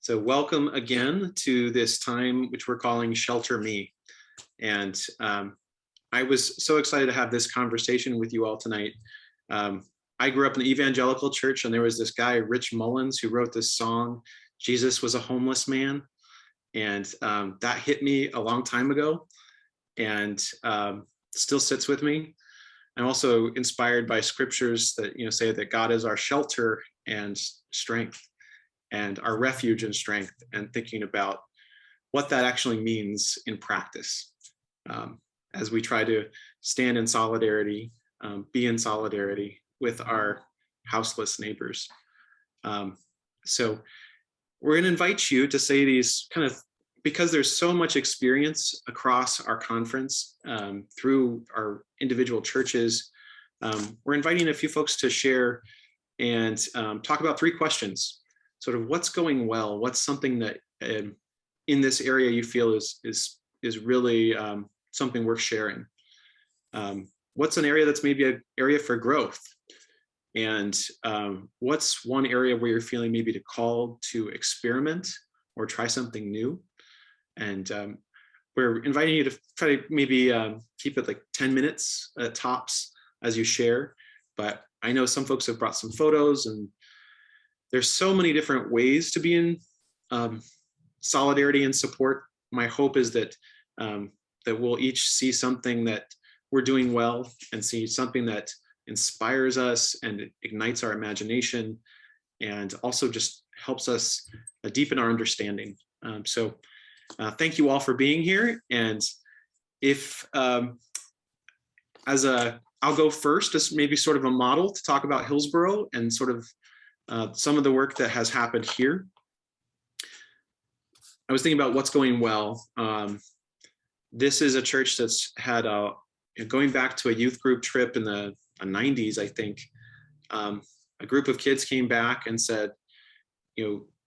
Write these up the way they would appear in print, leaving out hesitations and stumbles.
So welcome again to this time, which we're calling Shelter Me. And I was so excited to have this conversation with you all tonight. I grew up in an evangelical church, and there was this guy, Rich Mullins, who wrote this song, Jesus Was a Homeless Man. And that hit me a long time ago and still sits with me. I'm also inspired by scriptures that say that God is our shelter and strength and our refuge and strength, and thinking about what that actually means in practice as we try to stand in solidarity, be in solidarity with our houseless neighbors. So we're going to invite you to say these because there's so much experience across our conference through our individual churches. We're inviting a few folks to share and talk about three questions. Sort of what's going well, what's something that in this area you feel is really something worth sharing. What's an area that's maybe an area for growth? And what's one area where you're feeling maybe to call to experiment or try something new? And we're inviting you to try to maybe keep it like 10 minutes tops as you share. But I know some folks have brought some photos, and there's so many different ways to be in solidarity and support. My hope is that that we'll each see something that we're doing well, and see something that inspires us and ignites our imagination, and also just helps us deepen our understanding. So thank you all for being here. And if I'll go first as maybe sort of a model to talk about Hillsboro and sort of some of the work that has happened here. I was thinking about what's going well. This is a church that's had going back to a youth group trip in the 90s, I think. A group of kids came back and said,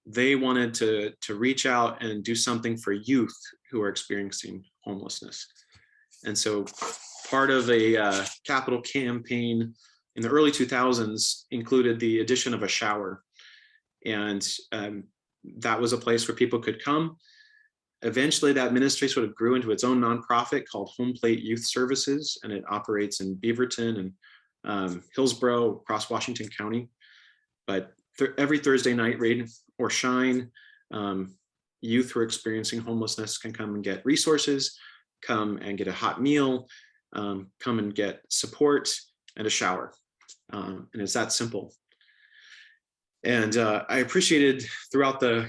they wanted to reach out and do something for youth who are experiencing homelessness. And so part of a capital campaign in the early 2000s included the addition of a shower. And that was a place where people could come. Eventually that ministry sort of grew into its own nonprofit called Home Plate Youth Services, and it operates in Beaverton and Hillsboro, across Washington County. But every Thursday night, rain or shine, youth who are experiencing homelessness can come and get resources, come and get a hot meal, come and get support and a shower. And it's that simple. And I appreciated throughout the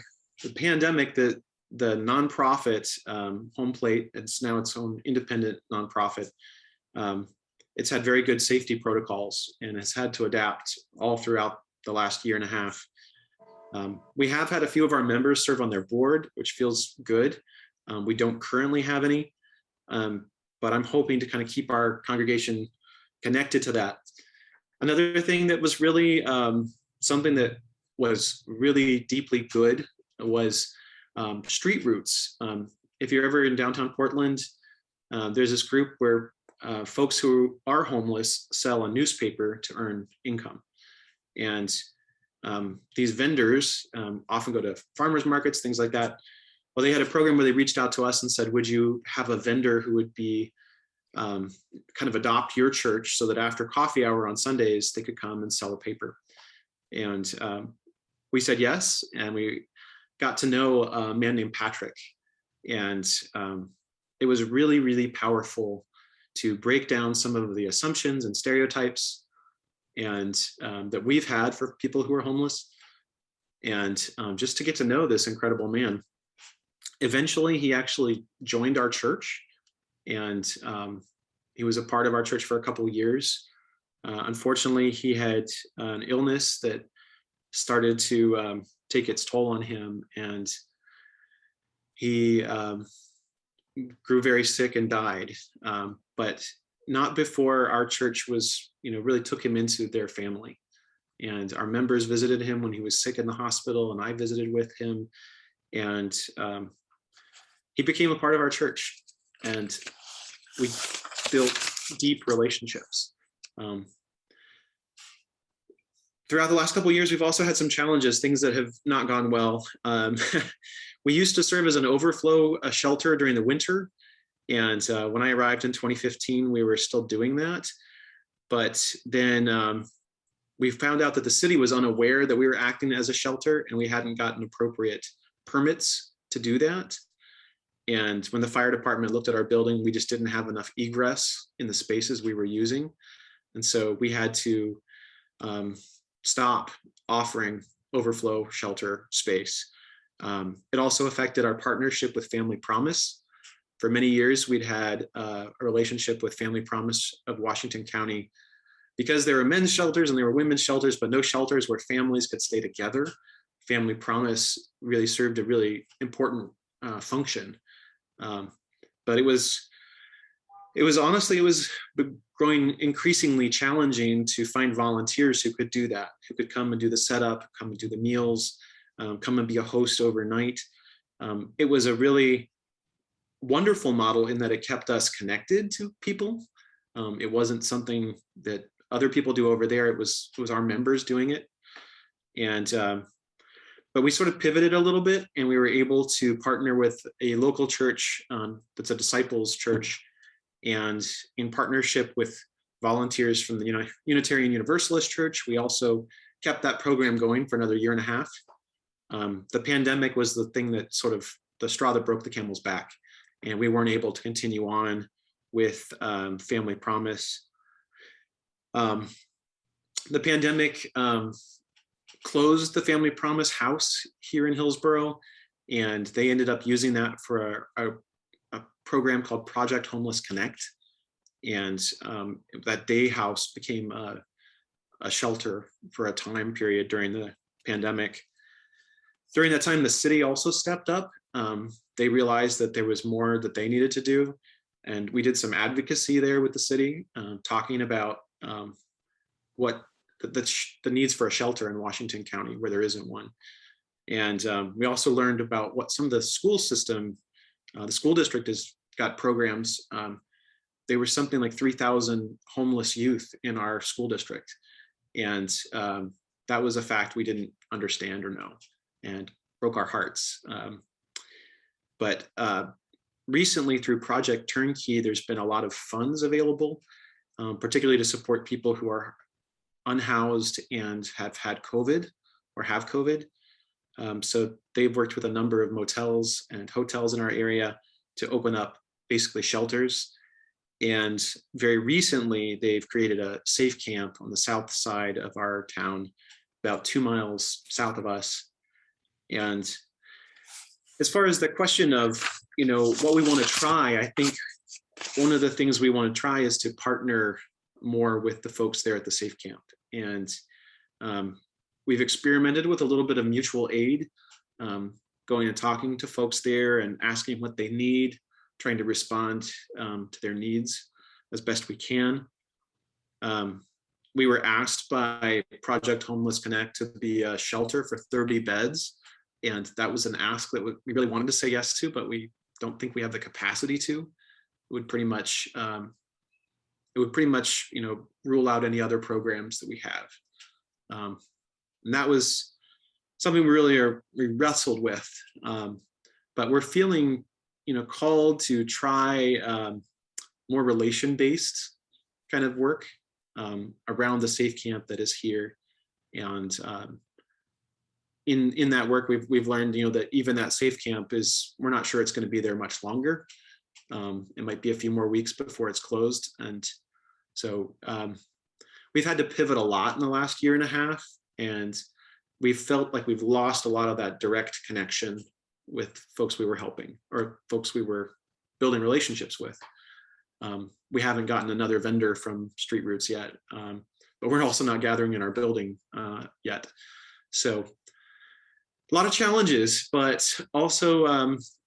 pandemic that the nonprofit Home Plate, it's now its own independent nonprofit. It's had very good safety protocols and has had to adapt all throughout the last year and a half. We have had a few of our members serve on their board, which feels good. We don't currently have any, but I'm hoping to kind of keep our congregation connected to that. Another thing that was really something that was really deeply good was street routes. If you're ever in downtown Portland, there's this group where folks who are homeless sell a newspaper to earn income. And these vendors often go to farmers markets, things like that. Well, they had a program where they reached out to us and said, would you have a vendor who would be kind of adopt your church so that after coffee hour on Sundays, they could come and sell a paper. And we said yes, and we got to know a man named Patrick. And it was really, really powerful to break down some of the assumptions and stereotypes and that we've had for people who are homeless, and just to get to know this incredible man. Eventually, he actually joined our church, and he was a part of our church for a couple of years. Unfortunately, he had an illness that started to take its toll on him, and he grew very sick and died, but not before our church was, really took him into their family. And our members visited him when he was sick in the hospital, and I visited with him, and he became a part of our church, and we built deep relationships. throughout the last couple of years, we've also had some challenges, things that have not gone well. We used to serve as an overflow shelter during the winter. And when I arrived in 2015, we were still doing that. But then we found out that the city was unaware that we were acting as a shelter, and we hadn't gotten appropriate permits to do that. And when the fire department looked at our building, we just didn't have enough egress in the spaces we were using. And so we had to stop offering overflow shelter space. It also affected our partnership with Family Promise. For many years, we'd had a relationship with Family Promise of Washington County because there were men's shelters and there were women's shelters, but no shelters where families could stay together. Family Promise really served a really important function. But it was honestly, it was growing increasingly challenging to find volunteers who could do that, who could come and do the setup, come and do the meals, come and be a host overnight. It was a really wonderful model in that it kept us connected to people. It wasn't something that other people do over there. It was our members doing it. And but we sort of pivoted a little bit, and we were able to partner with a local church that's a disciples church, and in partnership with volunteers from the Unitarian Universalist Church, we also kept that program going for another year and a half. The pandemic was the thing that sort of the straw that broke the camel's back, and we weren't able to continue on with Family Promise. The pandemic closed the Family Promise house here in Hillsboro, and they ended up using that for a program called Project Homeless Connect. And that day house became a shelter for a time period during the pandemic. During that time, the city also stepped up. They realized that there was more that they needed to do. And we did some advocacy there with the city, talking about what the needs for a shelter in Washington County where there isn't one. And we also learned about what some of the school system, the school district has got programs. There were something like 3,000 homeless youth in our school district. And that was a fact we didn't understand or know, and broke our hearts. But recently through Project Turnkey, there's been a lot of funds available, particularly to support people who are unhoused and have had COVID or have COVID. So they've worked with a number of motels and hotels in our area to open up basically shelters. And very recently, they've created a safe camp on the south side of our town, about 2 miles south of us. And as far as the question of, what we want to try, I think one of the things we want to try is to partner more with the folks there at the safe camp. And we've experimented with a little bit of mutual aid, going and talking to folks there and asking what they need, trying to respond to their needs as best we can. We were asked by Project Homeless Connect to be a shelter for 30 beds. And that was an ask that we really wanted to say yes to, but we don't think we have the capacity to. It would pretty much, rule out any other programs that we have. And that was something we wrestled with. But we're feeling, called to try more relation-based kind of work around the safe camp that is here. And in that work, we've learned, that even that safe camp we're not sure it's going to be there much longer. It might be a few more weeks before it's closed. And so we've had to pivot a lot in the last year and a half, and we've felt like we've lost a lot of that direct connection with folks we were helping or folks we were building relationships with. We haven't gotten another vendor from Street Roots yet, but we're also not gathering in our building yet. So a lot of challenges, but also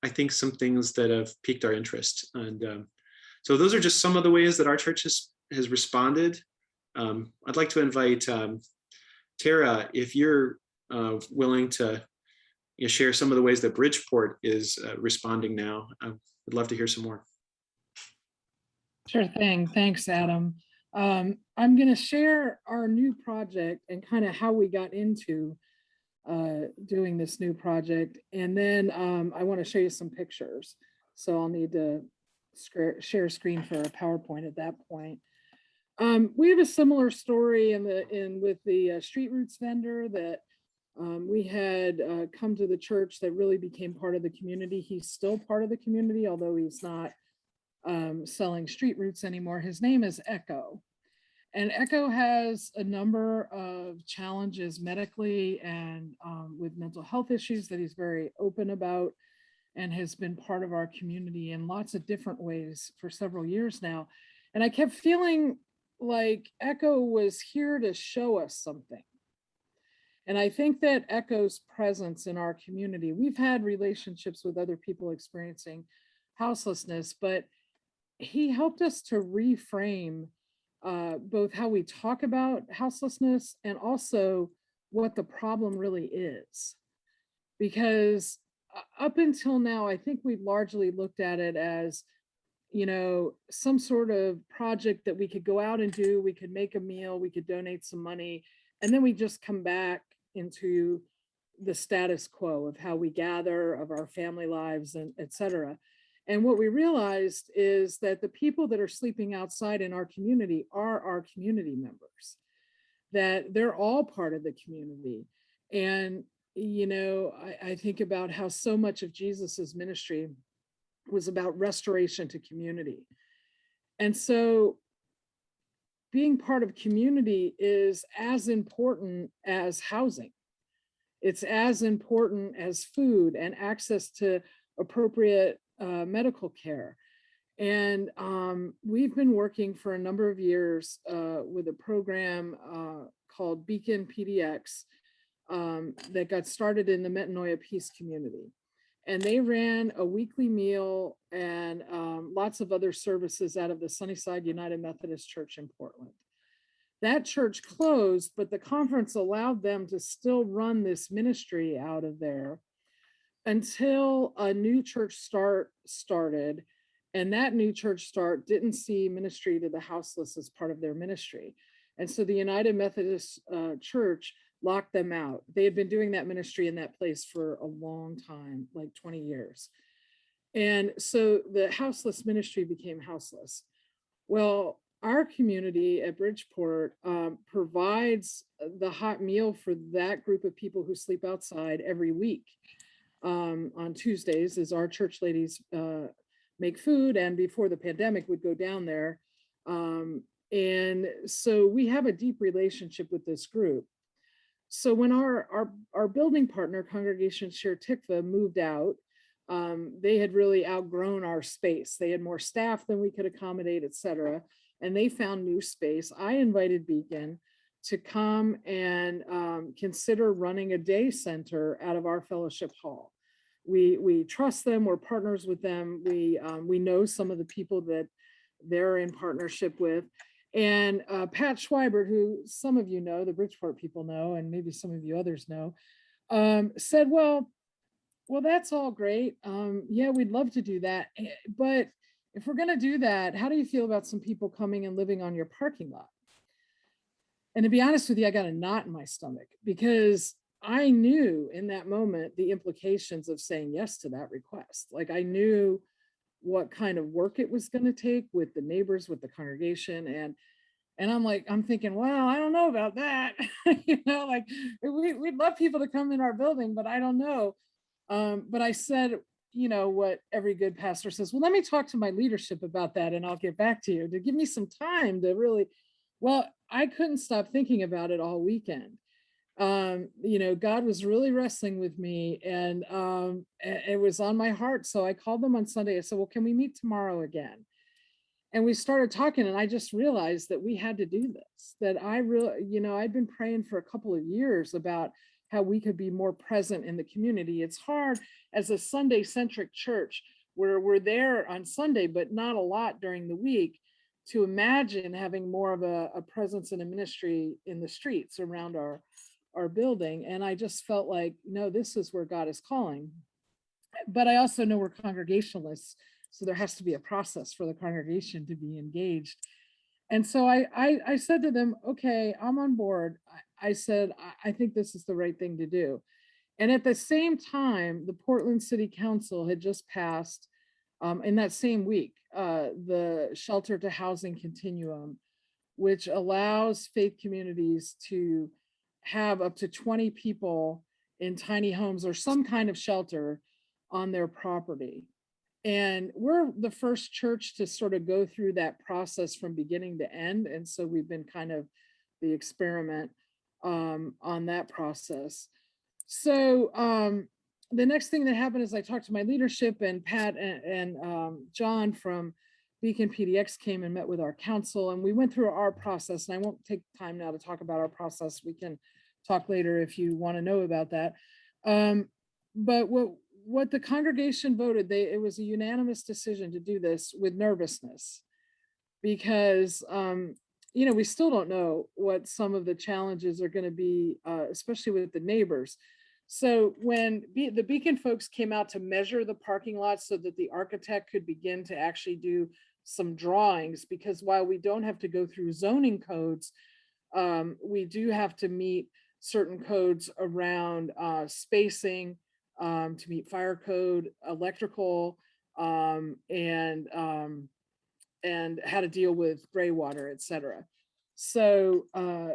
I think some things that have piqued our interest. And so those are just some of the ways that our church has responded. I'd like to invite Tara, if you're willing to share some of the ways that Bridgeport is responding now. I would love to hear some more. Sure thing. Thanks, Adam. I'm going to share our new project and kind of how we got into doing this new project. And then I want to show you some pictures. So I'll need to share screen for a PowerPoint at that point. We have a similar story with the Street Roots vendor that we had come to the church that really became part of the community. He's still part of the community, although he's not selling Street Roots anymore. His name is Echo. And Echo has a number of challenges medically and with mental health issues that he's very open about, and has been part of our community in lots of different ways for several years now. And I kept feeling like Echo was here to show us something. And I think that Echo's presence in our community, we've had relationships with other people experiencing houselessness, but he helped us to reframe both how we talk about houselessness and also what the problem really is. Because up until now, I think we've largely looked at it as, some sort of project that we could go out and do. We could make a meal, we could donate some money, and then we just come back into the status quo of how we gather, of our family lives, and et cetera. And what we realized is that the people that are sleeping outside in our community are our community members, that they're all part of the community. And, I think about how so much of Jesus's ministry was about restoration to community. And so being part of community is as important as housing. It's as important as food and access to appropriate medical care. And we've been working for a number of years with a program called Beacon PDX that got started in the Metanoia Peace community. And they ran a weekly meal and lots of other services out of the Sunnyside United Methodist Church in Portland. That church closed, but the conference allowed them to still run this ministry out of there until a new church started. And that new church start didn't see ministry to the houseless as part of their ministry. And so the United Methodist Church locked them out. They had been doing that ministry in that place for a long time, like 20 years. And so the houseless ministry became houseless. Well, our community at Bridgeport provides the hot meal for that group of people who sleep outside every week. On Tuesdays, as our church ladies make food, and before the pandemic would go down there. And so we have a deep relationship with this group. So when our building partner, Congregation Shir Tikva, moved out, they had really outgrown our space. They had more staff than we could accommodate, et cetera. And they found new space. I invited Beacon to come and consider running a day center out of our fellowship hall. We trust them, we're partners with them. We know some of the people that they're in partnership with. And Pat Schweibert, who some of you know, the Bridgeport people know, and maybe some of you others know, said, well, that's all great. Yeah, we'd love to do that. But if we're gonna do that, how do you feel about some people coming and living on your parking lot? And to be honest with you, I got a knot in my stomach because I knew in that moment the implications of saying yes to that request. Like I knew what kind of work it was going to take with the neighbors, with the congregation. And I'm thinking, well, I don't know about that. Like we'd love people to come in our building, but I don't know. But I said, what every good pastor says, well, let me talk to my leadership about that and I'll get back to you, to give me some time to really, well, I couldn't stop thinking about it all weekend. God was really wrestling with me, and it was on my heart. So I called them on Sunday. I said, well, can we meet tomorrow again? And we started talking, and I just realized that we had to do this, that I'd been praying for a couple of years about how we could be more present in the community. It's hard as a Sunday centric church where we're there on Sunday, but not a lot during the week, to imagine having more of a presence in a ministry in the streets around our building. And I just felt like, no, this is where God is calling. But I also know we're Congregationalists, so there has to be a process for the congregation to be engaged. And so I said to them, okay, I'm on board. I said, I think this is the right thing to do. And at the same time, the Portland City Council had just passed, in that same week, the shelter to housing continuum, which allows faith communities to have up to 20 people in tiny homes or some kind of shelter on their property. And we're the first church to sort of go through that process from beginning to end. And so we've been kind of the experiment on that process. So the next thing that happened is I talked to my leadership, and Pat and John from Beacon PDX came and met with our council, and we went through our process. And I won't take time now to talk about our process. We can talk later if you want to know about that. But what the congregation voted, it was a unanimous decision to do this with nervousness, because you know, we still don't know what some of the challenges are going to be, especially with the neighbors. So when the Beacon folks came out to measure the parking lot so that the architect could begin to actually do some drawings, because while we don't have to go through zoning codes, we do have to meet certain codes around spacing, to meet fire code, electrical, and how to deal with gray water, et cetera. So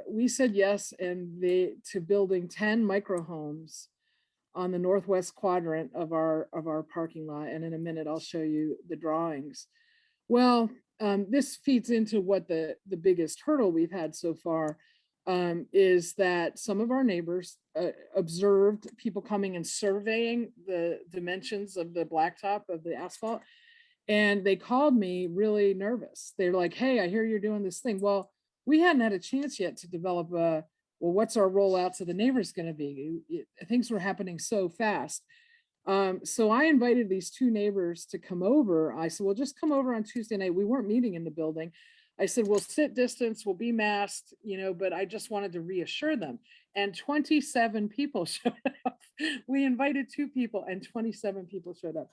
we said yes, and to building 10 micro homes on the northwest quadrant of our parking lot. And in a minute, I'll show you the drawings. Well, this feeds into what the biggest hurdle we've had so far, is that some of our neighbors observed people coming and surveying the dimensions of the blacktop of the asphalt. And they called me really nervous. They're like, hey, I hear you're doing this thing. Well, we hadn't had a chance yet to develop well, what's our rollout to the neighbors going to be? Things were happening so fast. So I invited these two neighbors to come over. I said, well, just come over on Tuesday night. We weren't meeting in the building. I said, we'll sit distance, we'll be masked, you know, but I just wanted to reassure them. And 27 people showed up. We invited 2 people and 27 people showed up.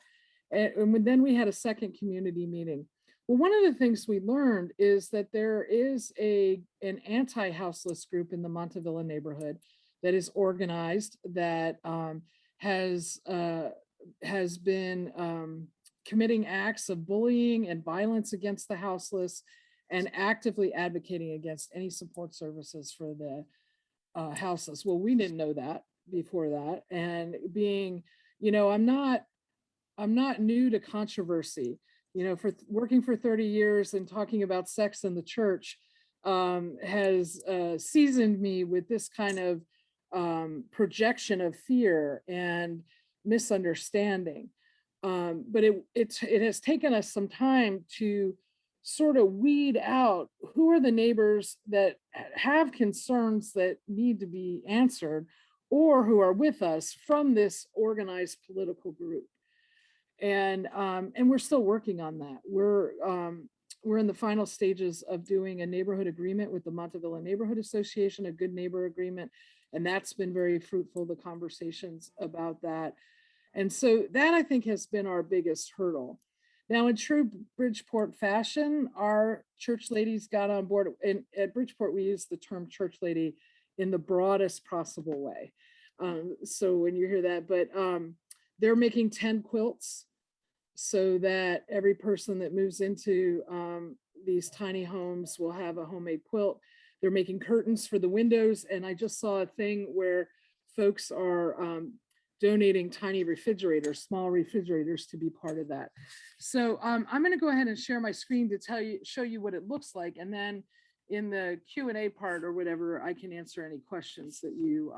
And then we had a second community meeting. Well, one of the things we learned is that there is an anti-houseless group in the Montevilla neighborhood that is organized, that has been committing acts of bullying and violence against the houseless, and actively advocating against any support services for the houseless. Well, we didn't know that before that. And being, you know, I'm not new to controversy. You know, for working for 30 years and talking about sex in the church has seasoned me with this kind of projection of fear and misunderstanding. But it has taken us some time to sort of weed out who are the neighbors that have concerns that need to be answered, or who are with us from this organized political group. And we're still working on that. We're in the final stages of doing a neighborhood agreement with the Montevilla Neighborhood Association, a good neighbor agreement, and that's been very fruitful, the conversations about that. And so that, I think, has been our biggest hurdle. Now, in true Bridgeport fashion, our church ladies got on board. And at Bridgeport, we use the term church lady in the broadest possible way. So when you hear that, but they're making 10 quilts so that every person that moves into these tiny homes will have a homemade quilt. They're making curtains for the windows. And I just saw a thing where folks are donating tiny refrigerators, small refrigerators, to be part of that. So I'm going to go ahead and share my screen to show you what it looks like. And then in the Q&A part or whatever, I can answer any questions that you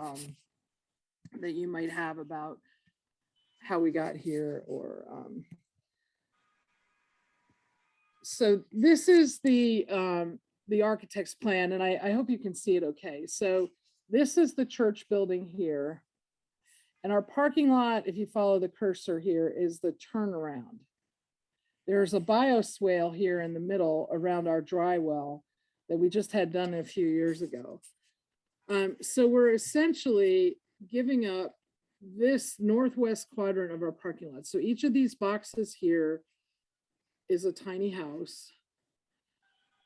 might have about how we got here, or so this is the architect's plan, and I hope you can see it okay. So this is the church building here, and our parking lot, if you follow the cursor here, is the turnaround. There's a bioswale here in the middle around our dry well that we just had done a few years ago. So we're essentially giving up this northwest quadrant of our parking lot. So each of these boxes here is a tiny house.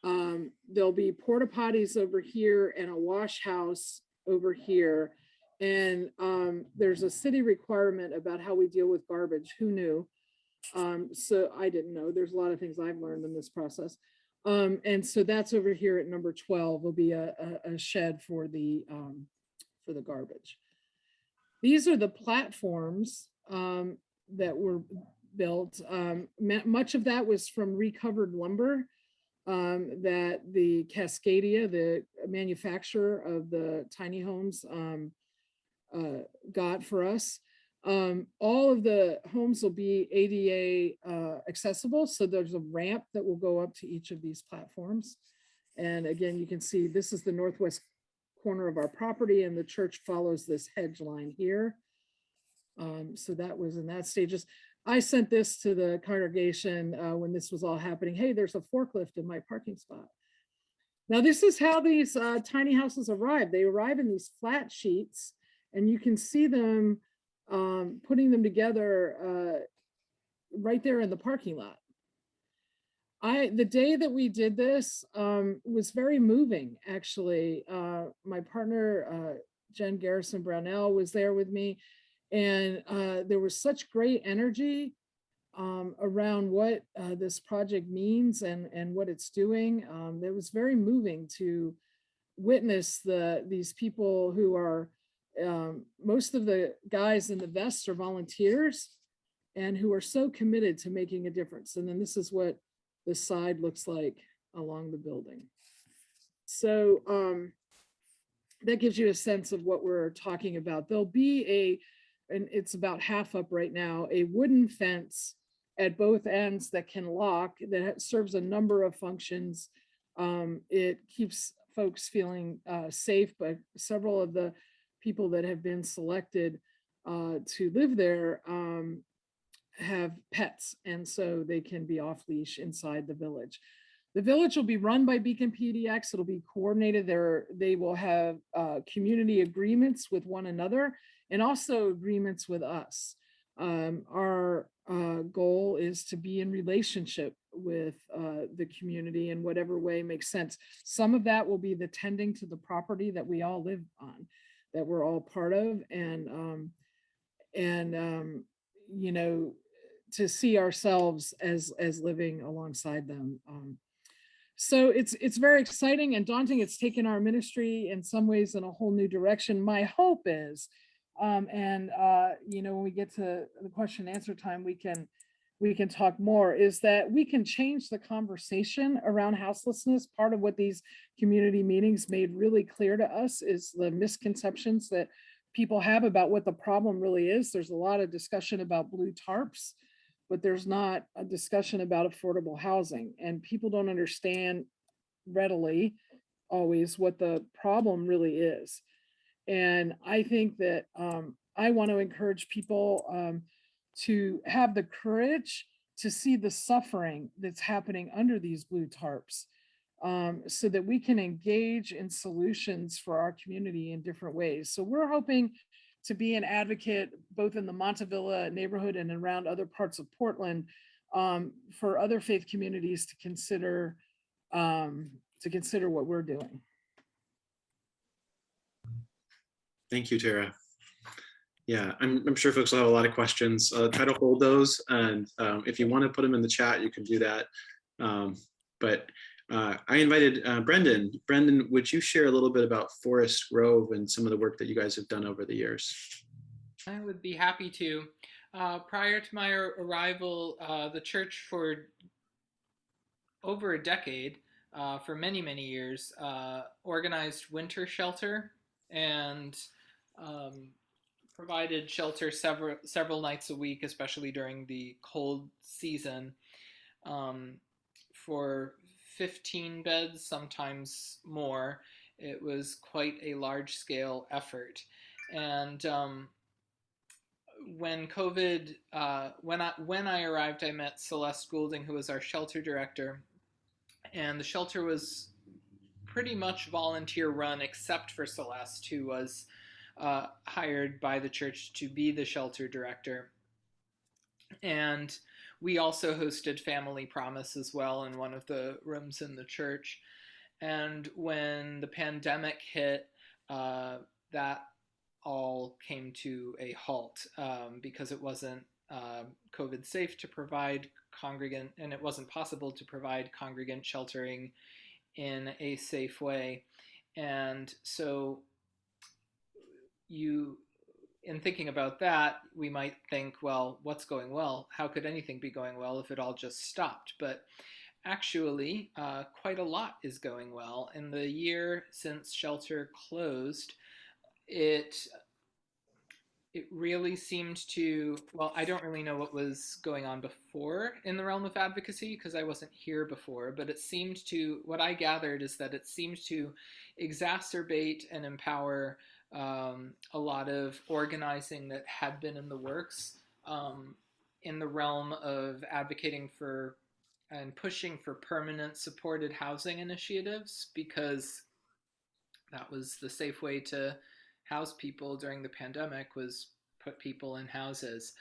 There'll be porta potties over here and a wash house over here. And there's a city requirement about how we deal with garbage. Who knew? So I didn't know. There's a lot of things I've learned in this process. And so that's over here at number 12 will be a shed for the garbage. These are the platforms that were built. Much of that was from recovered lumber that the Cascadia, the manufacturer of the tiny homes, got for us. All of the homes will be ADA accessible. So there's a ramp that will go up to each of these platforms. And again, you can see this is the northwest corner of our property, and the church follows this hedge line here. So that was in that stages. I sent this to the congregation when this was all happening. Hey, there's a forklift in my parking spot. Now, this is how these tiny houses arrive. They arrive in these flat sheets, and you can see them putting them together right there in the parking lot. The day that we did this was very moving, actually. My partner, Jen Garrison Brownell, was there with me, and there was such great energy around what this project means and what it's doing. It was very moving to witness these people who are, most of the guys in the vests are volunteers and who are so committed to making a difference. And then this is what the side looks like along the building. So that gives you a sense of what we're talking about. There'll be and it's about half up right now, a wooden fence at both ends that can lock, that serves a number of functions. It keeps folks feeling safe, but several of the people that have been selected to live there have pets, and so they can be off leash inside the village. The village will be run by Beacon PDX. It'll be coordinated there. They will have community agreements with one another and also agreements with us. Our goal is to be in relationship with the community in whatever way makes sense. Some of that will be the tending to the property that we all live on, that we're all part of, and you know, to see ourselves as living alongside them. So it's very exciting and daunting. It's taken our ministry in some ways in a whole new direction. My hope is, you know, when we get to the question and answer time, we can talk more, is that we can change the conversation around houselessness. Part of what these community meetings made really clear to us is the misconceptions that people have about what the problem really is. There's a lot of discussion about blue tarps, but there's not a discussion about affordable housing, and people don't understand readily always what the problem really is. And I think that I want to encourage people to have the courage to see the suffering that's happening under these blue tarps, so that we can engage in solutions for our community in different ways. So we're hoping to be an advocate both in the Montavilla neighborhood and around other parts of Portland for other faith communities to consider what we're doing. Thank you, Tara. Yeah, I'm sure folks will have a lot of questions. Try to hold those, and if you want to put them in the chat, you can do that. But I invited Brendan. Brendan, would you share a little bit about Forest Grove and some of the work that you guys have done over the years? I would be happy to. Prior to my arrival, the church for over a decade, for many, many years, organized winter shelter and provided shelter several nights a week, especially during the cold season, for 15 beds, sometimes more. It was quite a large-scale effort. And when COVID, when I arrived, I met Celeste Goulding, who was our shelter director, and the shelter was pretty much volunteer run, except for Celeste, who was hired by the church to be the shelter director. And we also hosted Family Promise as well in one of the rooms in the church. And when the pandemic hit, that all came to a halt because it wasn't COVID safe to provide congregant, and it wasn't possible to provide congregant sheltering in a safe way. And so in thinking about that, we might think, well, what's going well? How could anything be going well if it all just stopped? But actually, quite a lot is going well. In the year since shelter closed, it really seemed to, well, I don't really know what was going on before in the realm of advocacy because I wasn't here before, but it seemed to, what I gathered is that it seemed to exacerbate and empower a lot of organizing that had been in the works in the realm of advocating for and pushing for permanent supported housing initiatives, because that was the safe way to house people during the pandemic, was put people in houses.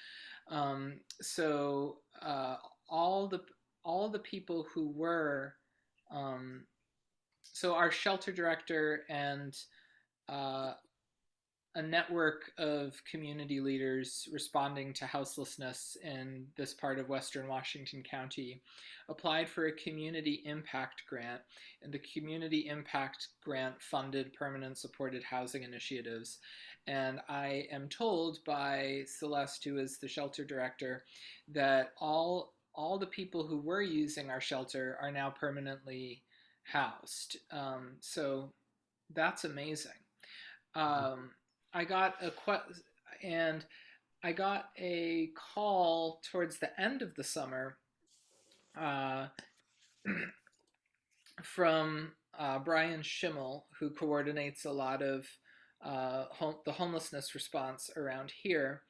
So all the people who were, so our shelter director and a network of community leaders responding to houselessness in this part of Western Washington County applied for a community impact grant, and the community impact grant funded permanent supported housing initiatives. And I am told by Celeste, who is the shelter director, that all the people who were using our shelter are now permanently housed. So that's amazing. I got a call towards the end of the summer from Brian Schimmel, who coordinates a lot of the homelessness response around here.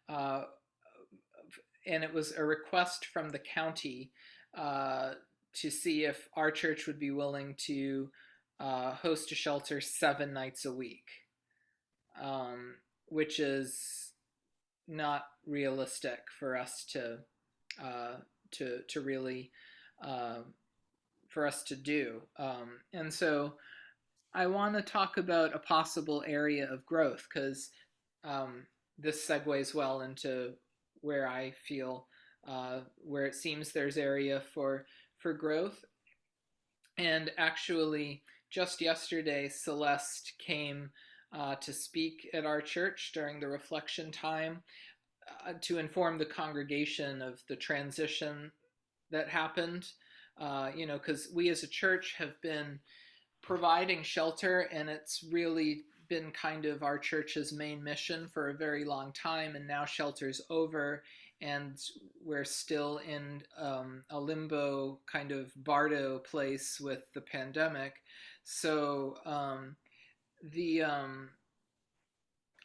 And it was a request from the county to see if our church would be willing to host a shelter 7 nights a week. Which is not realistic for us to really for us to do. And so I want to talk about a possible area of growth, because this segues well into where I feel where it seems there's area for growth. And actually, just yesterday, Celeste came to speak at our church during the reflection time to inform the congregation of the transition that happened. Because we as a church have been providing shelter, and it's really been kind of our church's main mission for a very long time, and now shelter's over, and we're still in a limbo kind of bardo place with the pandemic. So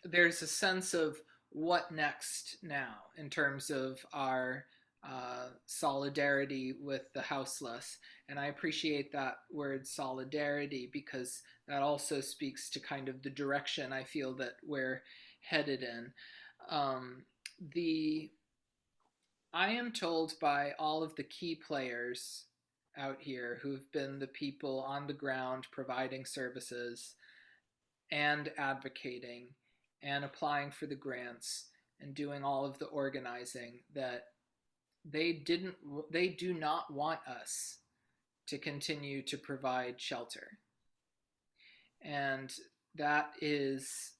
there's a sense of what next now in terms of our solidarity with the houseless. And I appreciate that word solidarity, because that also speaks to kind of the direction I feel that we're headed in. I am told by all of the key players out here who've been the people on the ground providing services and advocating and applying for the grants and doing all of the organizing, that they do not want us to continue to provide shelter. And that is,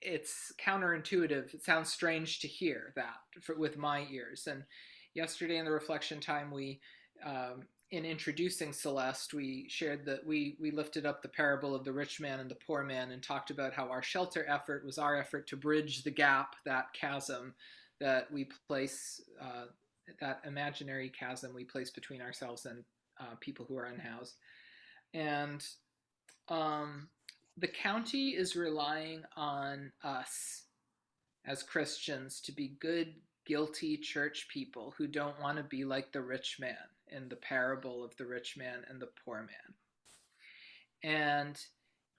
it's counterintuitive. It sounds strange to hear that with my ears. And yesterday in the reflection time, we in introducing Celeste, we shared that we lifted up the parable of the rich man and the poor man and talked about how our shelter effort was our effort to bridge the gap, that chasm that we place, that imaginary chasm we place between ourselves and people who are unhoused. And the county is relying on us as Christians to be good, guilty church people who don't want to be like the rich man in the parable of the rich man and the poor man. And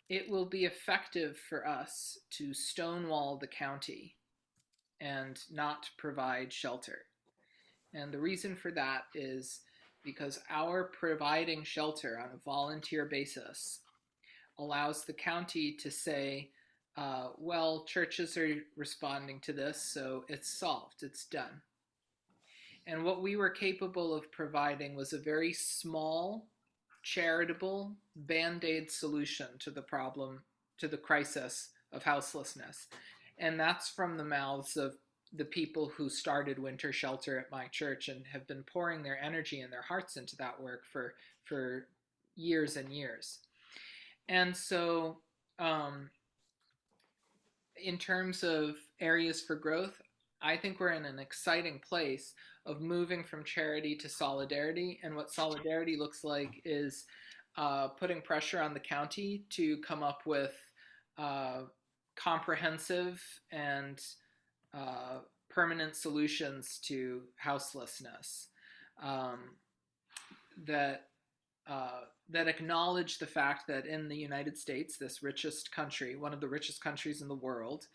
it will be effective for us to stonewall the county and not provide shelter. And the reason for that is because our providing shelter on a volunteer basis allows the county to say, well, churches are responding to this, so it's solved, it's done. And what we were capable of providing was a very small, charitable, band-aid solution to the problem, to the crisis of houselessness. And that's from the mouths of the people who started Winter Shelter at my church and have been pouring their energy and their hearts into that work for years and years. And so, in terms of areas for growth, I think we're in an exciting place of moving from charity to solidarity. And what solidarity looks like is putting pressure on the county to come up with comprehensive and permanent solutions to houselessness that acknowledge the fact that in the United States, this richest country, one of the richest countries in the world,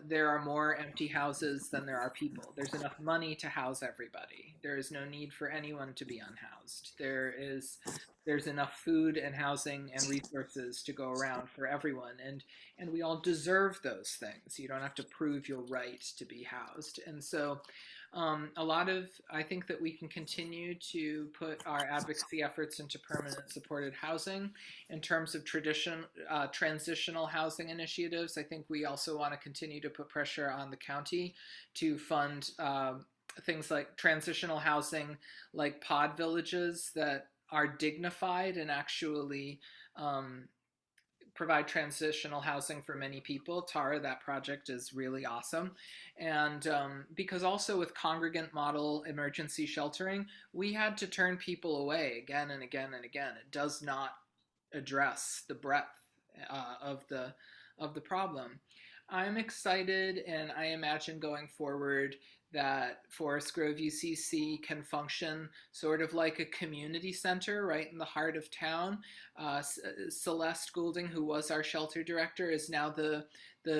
there are more empty houses than there are people. There's enough money to house everybody. There is no need for anyone to be unhoused. There's enough food and housing and resources to go around for everyone, and we all deserve those things. You don't have to prove your right to be housed. And so I think that we can continue to put our advocacy efforts into permanent supported housing. In terms of transitional housing initiatives, I think we also want to continue to put pressure on the county to fund things like transitional housing, like pod villages that are dignified and actually provide transitional housing for many people. Tara, that project is really awesome. And because also with congregant model emergency sheltering, we had to turn people away again and again and again. It does not address the breadth of the problem. I'm excited, and I imagine going forward that Forest Grove UCC can function sort of like a community center right in the heart of town. Celeste Goulding, who was our shelter director, is now the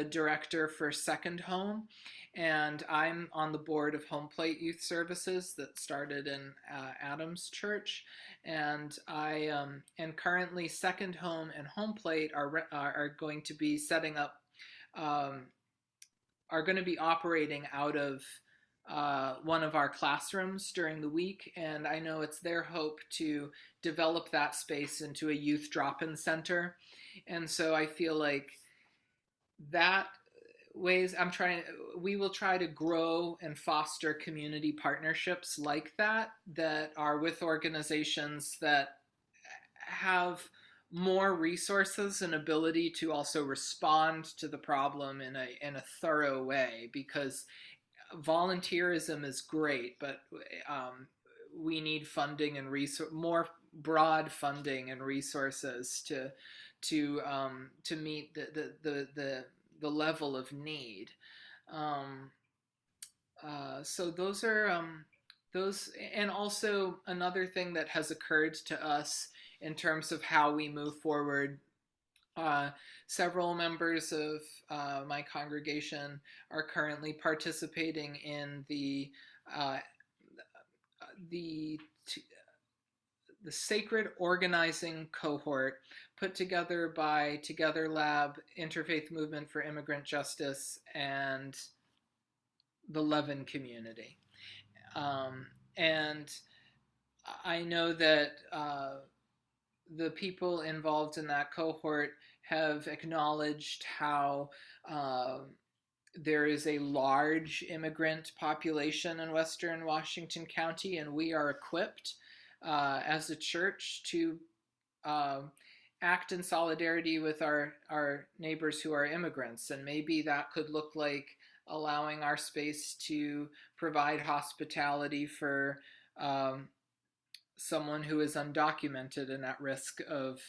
director for Second Home. And I'm on the board of Home Plate Youth Services that started in Adams Church. And and currently Second Home and Home Plate are going to be setting up, are going to be operating out of one of our classrooms during the week, and I know it's their hope to develop that space into a youth drop-in center. And so I feel like that we will try to grow and foster community partnerships like that are with organizations that have more resources and ability to also respond to the problem in a thorough way, because volunteerism is great, but we need funding and more broad funding and resources to meet the level of need. So those are those, and also another thing that has occurred to us in terms of how we move forward. Several members of my congregation are currently participating in the sacred organizing cohort put together by Together Lab, Interfaith Movement for Immigrant Justice, and the Levin community. And I know that the people involved in that cohort have acknowledged how there is a large immigrant population in Western Washington County, and we are equipped as a church to act in solidarity with our neighbors who are immigrants. And maybe that could look like allowing our space to provide hospitality for someone who is undocumented and at risk of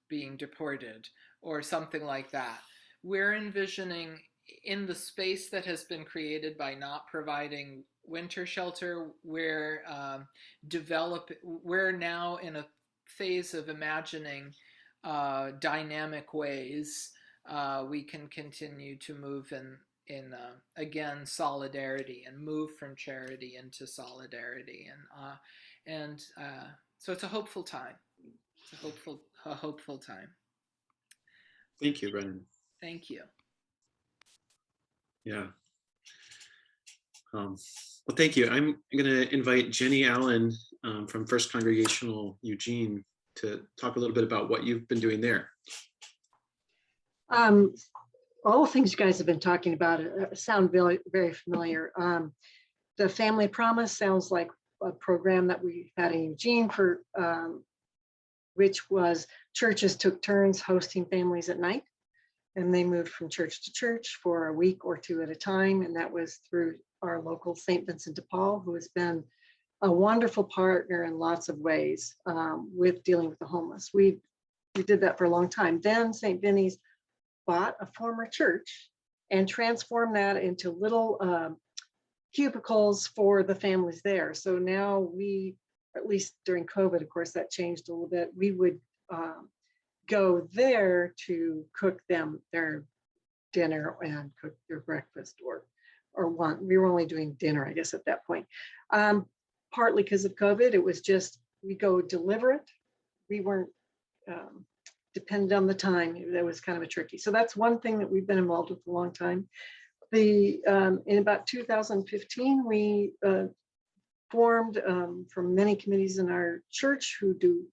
being deported, or something like that. We're envisioning, in the space that has been created by not providing winter shelter, we're now in a phase of imagining dynamic ways we can continue to move again solidarity and move from charity into solidarity, and so it's a hopeful time. It's a hopeful time. Thank you, Brennan. Thank you. Yeah. Well, thank you. I'm going to invite Jenny Allen from First Congregational Eugene to talk a little bit about what you've been doing there. All the things you guys have been talking about sound very, very familiar. The Family Promise sounds like a program that we had in Eugene for, which was churches took turns hosting families at night, and they moved from church to church for a week or two at a time. And that was through our local St. Vincent de Paul, who has been a wonderful partner in lots of ways with dealing with the homeless. We did that for a long time. Then St. Vinny's bought a former church and transformed that into little cubicles for the families there. So now we, at least during COVID, of course, that changed a little bit. We would go there to cook them their dinner and cook their breakfast or one. We were only doing dinner, I guess, at that point. Partly because of COVID, it was just, we go deliver it. We weren't dependent on the time. That was kind of a tricky. So that's one thing that we've been involved with a long time. In about 2015, we formed from many committees in our church who do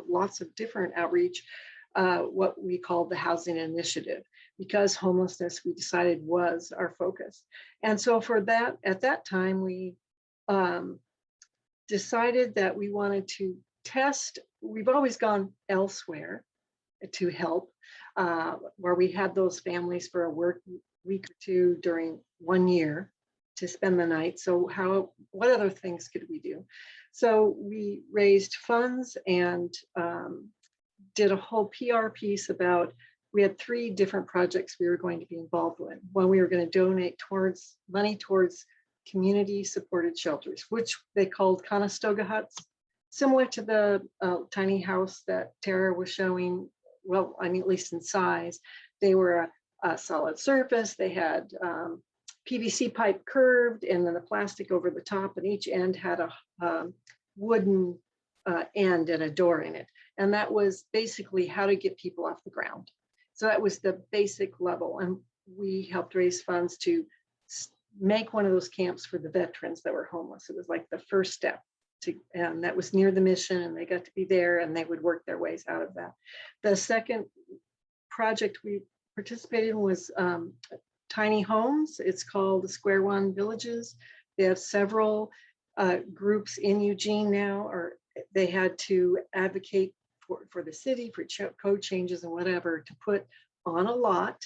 lots of different outreach, what we called the Housing Initiative, because homelessness, we decided, was our focus. And so for that, at that time, we decided that we wanted to test. We've always gone elsewhere to help, where we had those families for a week or two during 1 year to spend the night. So what other things could we do? So we raised funds and did a whole PR piece about, we had 3 different projects we were going to be involved with. One, we were going to donate money towards community supported shelters, which they called Conestoga huts, similar to the tiny house that Tara was showing. Well, I mean, at least in size. They were a solid surface. They had PVC pipe curved and then the plastic over the top, and each end had a wooden end and a door in it. And that was basically how to get people off the ground. So that was the basic level. And we helped raise funds to make one of those camps for the veterans that were homeless. It was like the first step. And that was near the mission, and they got to be there and they would work their ways out of that. The second project we participated in was tiny homes. It's called the Square One Villages. They have several groups in Eugene now, or they had to advocate for the city for code changes and whatever to put on a lot,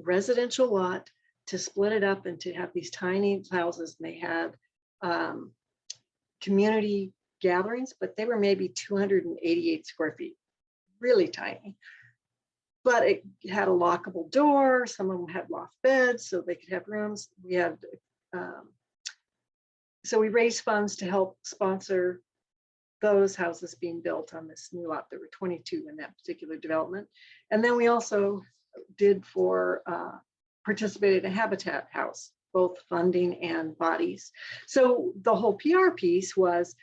residential lot, to split it up and to have these tiny houses. And they had community gatherings, but they were maybe 288 square feet, really tiny. But it had a lockable door. Some of them had loft beds so they could have rooms. We had, so we raised funds to help sponsor those houses being built on this new lot. There were 22 in that particular development. And then we also did participated in a Habitat house, both funding and bodies. So the whole PR piece was,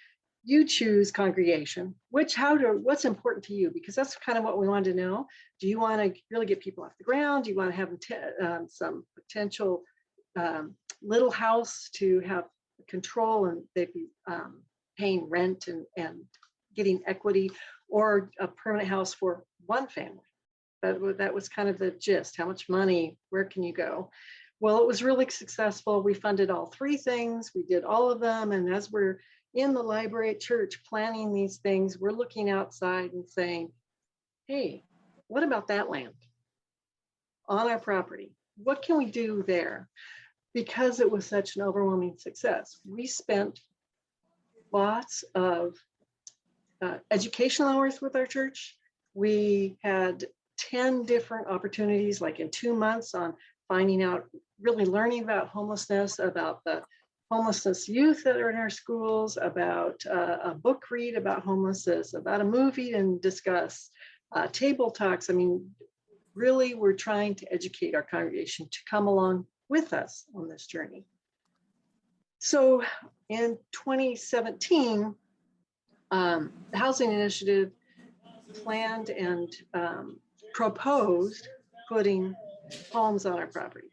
you choose congregation, what's important to you? Because that's kind of what we wanted to know. Do you want to really get people off the ground? Do you want to have some potential little house to have control and they'd be paying rent and getting equity, or a permanent house for one family? That was kind of the gist. How much money? Where can you go? Well, it was really successful. We funded all 3 things. We did all of them. And as we're in the library at church planning these things, we're looking outside and saying, hey, what about that land on our property? What can we do there? Because it was such an overwhelming success, we spent lots of educational hours with our church. We had 10 different opportunities, like in 2 months, on finding out, really learning about homelessness, about the homelessness youth that are in our schools, about a book read about homelessness, about a movie and discuss, table talks. I mean, really were trying to educate our congregation to come along with us on this journey. So in 2017, the Housing Initiative planned and proposed putting homes on our property.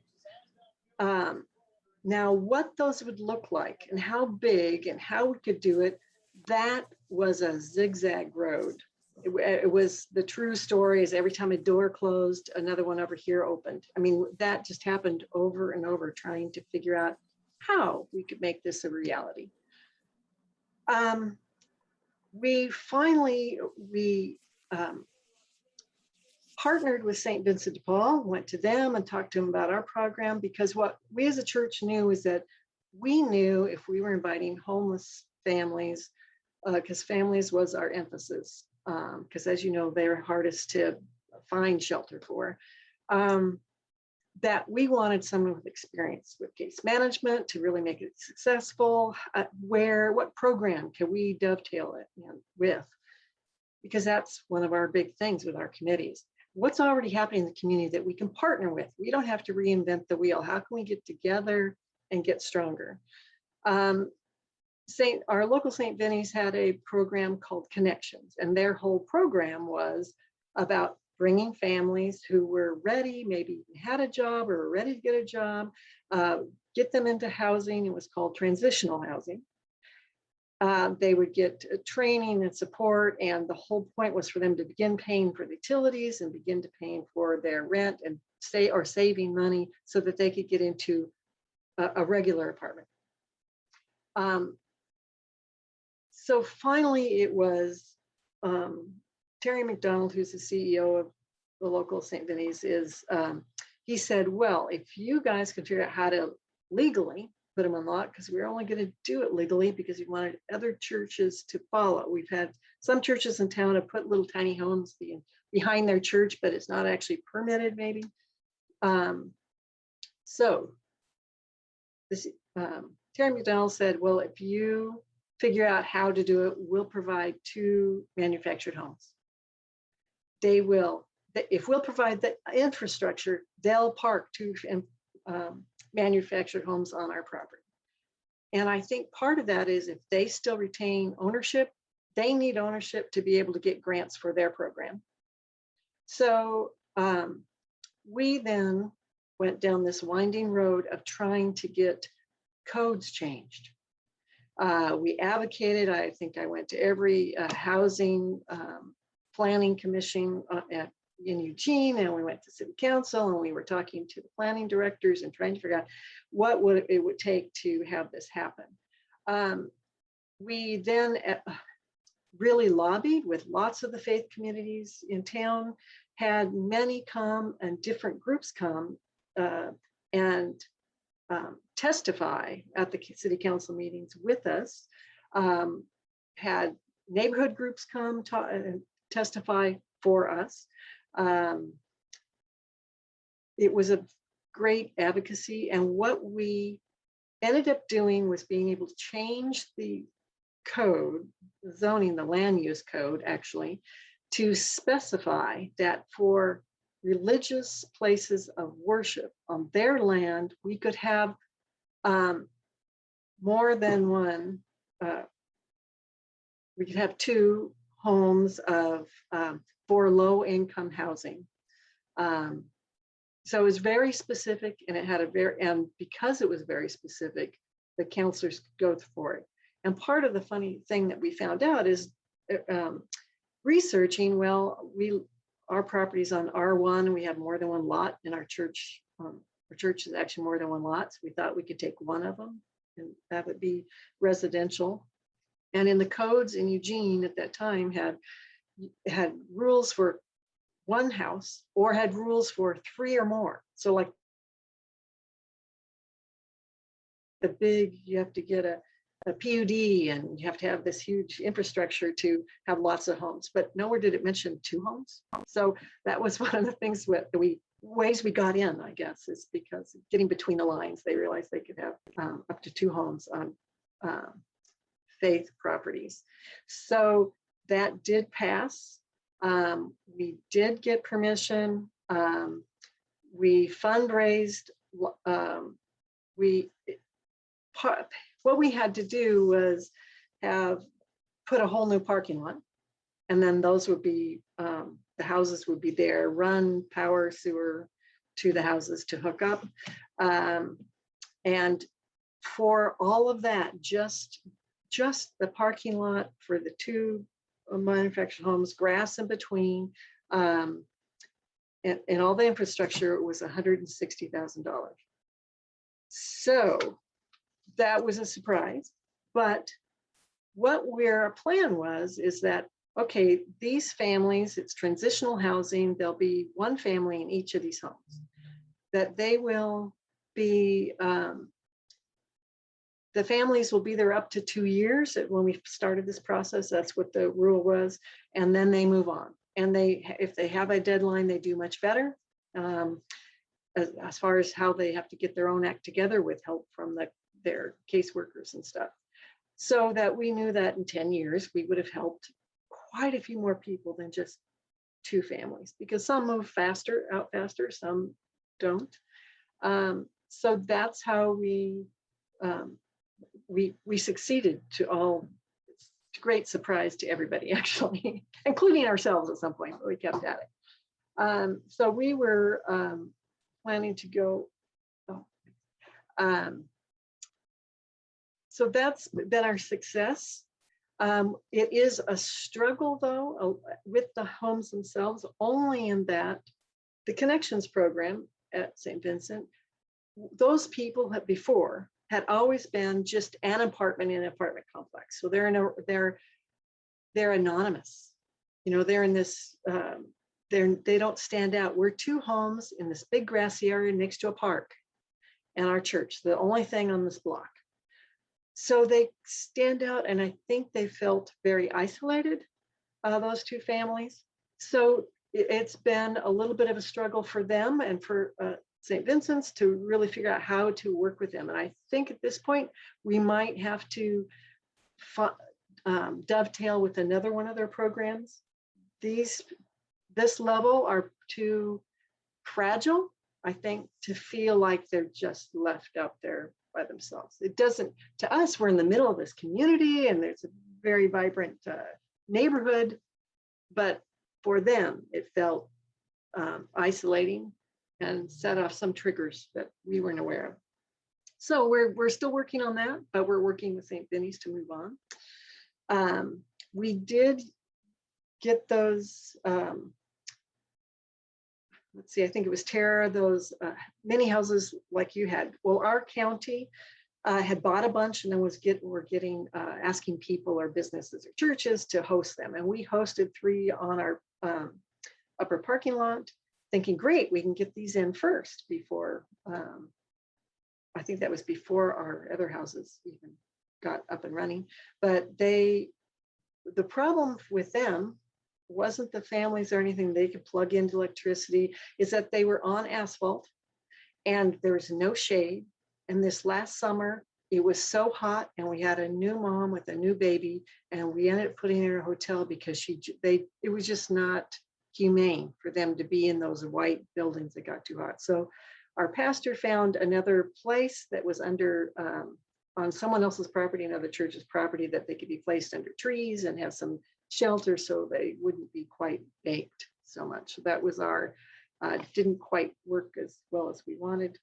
Now, what those would look like and how big and how we could do it, that was a zigzag road. It was the true story is every time a door closed, another one over here opened. I mean, that just happened over and over, trying to figure out how we could make this a reality. We finally, partnered with St. Vincent de Paul, went to them and talked to them about our program, because what we as a church knew is that we knew if we were inviting homeless families, because families was our emphasis, because as you know, they're hardest to find shelter for, that we wanted someone with experience with case management to really make it successful. What program can we dovetail it with? Because that's one of our big things with our committees. What's already happening in the community that we can partner with? We don't have to reinvent the wheel. How can we get together and get stronger? Our local St. Vinny's had a program called Connections, and their whole program was about bringing families who were ready, maybe had a job or were ready to get a job, get them into housing. It was called transitional housing. They would get training and support, and the whole point was for them to begin paying for the utilities and begin to paying for their rent and saving money so that they could get into a regular apartment. So finally, it was Terry McDonald, who's the CEO of the local St. Vinny's, he said, well, if you guys can figure out how to legally put them on lot, because we're only going to do it legally because we wanted other churches to follow. We've had some churches in town have put little tiny homes behind their church, but it's not actually permitted maybe. So this, Terry McDonald said, well, if you figure out how to do it, we'll provide 2 manufactured homes. They will, if we'll provide the infrastructure, they'll park 2 manufactured homes on our property. And I think part of that is if they still retain ownership, they need ownership to be able to get grants for their program. So we then went down this winding road of trying to get codes changed. We advocated, I think I went to every housing planning commission in Eugene, and we went to city council, and we were talking to the planning directors and trying to figure out what it would take to have this happen. We then really lobbied with lots of the faith communities in town, had many come and different groups come and testify at the city council meetings with us, had neighborhood groups come and testify for us. It was a great advocacy, and what we ended up doing was being able to change the code, zoning, the land use code actually, to specify that for religious places of worship on their land, we could have more than one, we could have 2 homes of for low income housing. So it was very specific, and it had and because it was very specific, the counselors could go for it. And part of the funny thing that we found out is researching, well, our property's on R1, and we have more than one lot in our church. Our church is actually more than one lot, so we thought we could take one of them, and that would be residential. And in the codes in Eugene at that time had rules for 1 house, or had rules for 3 or more. So like the big, you have to get a PUD, and you have to have this huge infrastructure to have lots of homes, but nowhere did it mention 2 homes. So that was one of the things ways we got in, I guess, is because getting between the lines, they realized they could have up to 2 homes on faith properties. So that did pass. We did get permission We fundraised. What we had to do was put a whole new parking lot, and then those would be, the houses would be there, run power, sewer to the houses to hook up. And for all of that, just the parking lot for the 2 manufactured homes, grass in between, and all the infrastructure was $160,000. So that was a surprise. But what our plan is that, okay, these families, it's transitional housing, there'll be 1 family in each of these homes, that they will be, the families will be there up to 2 years. When we started this process, that's what the rule was. And then they move on. And if they have a deadline, they do much better. As far as how they have to get their own act together with help from their caseworkers and stuff. So that we knew that in 10 years, we would have helped quite a few more people than just 2 families, because some move out faster, some don't. So that's how we succeeded, to great surprise to everybody, actually, including ourselves at some point, but we kept at it. So we were planning to go. So that's been our success. It is a struggle, though, with the homes themselves, only in that the Connections program at St. Vincent, those people had always been just an apartment in an apartment complex. So they're anonymous. You know, they're in this, they don't stand out. We're 2 homes in this big grassy area next to a park and our church, the only thing on this block. So they stand out, and I think they felt very isolated, those 2 families. So it's been a little bit of a struggle for them and for St. Vincent's to really figure out how to work with them. And I think at this point, we might have to dovetail with another one of their programs. This level are too fragile, I think, to feel like they're just left out there by themselves. It doesn't, to us, we're in the middle of this community and there's a very vibrant neighborhood, but for them, it felt isolating and set off some triggers that we weren't aware of. So we're still working on that, but we're working with St. Vinny's to move on. We did get those, let's see, I think it was Tara, those mini houses like you had. Well, our county had bought a bunch and then we're asking people or businesses or churches to host them. And we hosted 3 on our upper parking lot, thinking, great, we can get these in first before, I think that was before our other houses even got up and running. But the problem with them wasn't the families or anything they could plug into electricity, is that they were on asphalt and there was no shade. And this last summer, it was so hot and we had a new mom with a new baby and we ended up putting her in a hotel because it was just not humane for them to be in those white buildings that got too hot. So our pastor found another place that was under on someone else's property, another church's property, that they could be placed under trees and have some shelter so they wouldn't be quite baked so much. So that was our, didn't quite work as well as we wanted.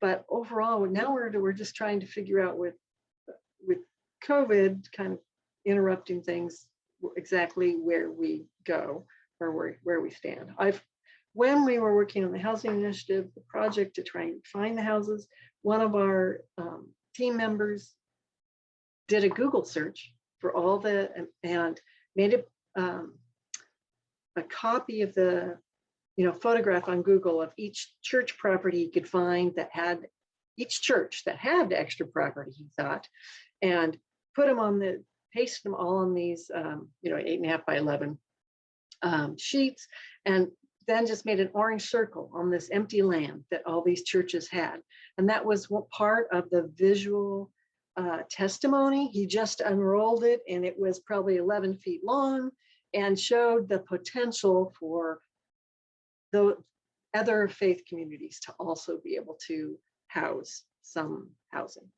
But overall, now we're just trying to figure out with COVID kind of interrupting things, exactly where we go or where we stand. When we were working on the housing initiative, the project to try and find the houses, one of our team members did a Google search for all and made a copy of the photograph on Google of each church property he could find that had, each church that had extra property, he thought, and put them pasted them all on these 8.5 by 11 sheets, and then just made an orange circle on this empty land that all these churches had. And that was part of the visual testimony. He just unrolled it and it was probably 11 feet long and showed the potential for the other faith communities to also be able to house some housing.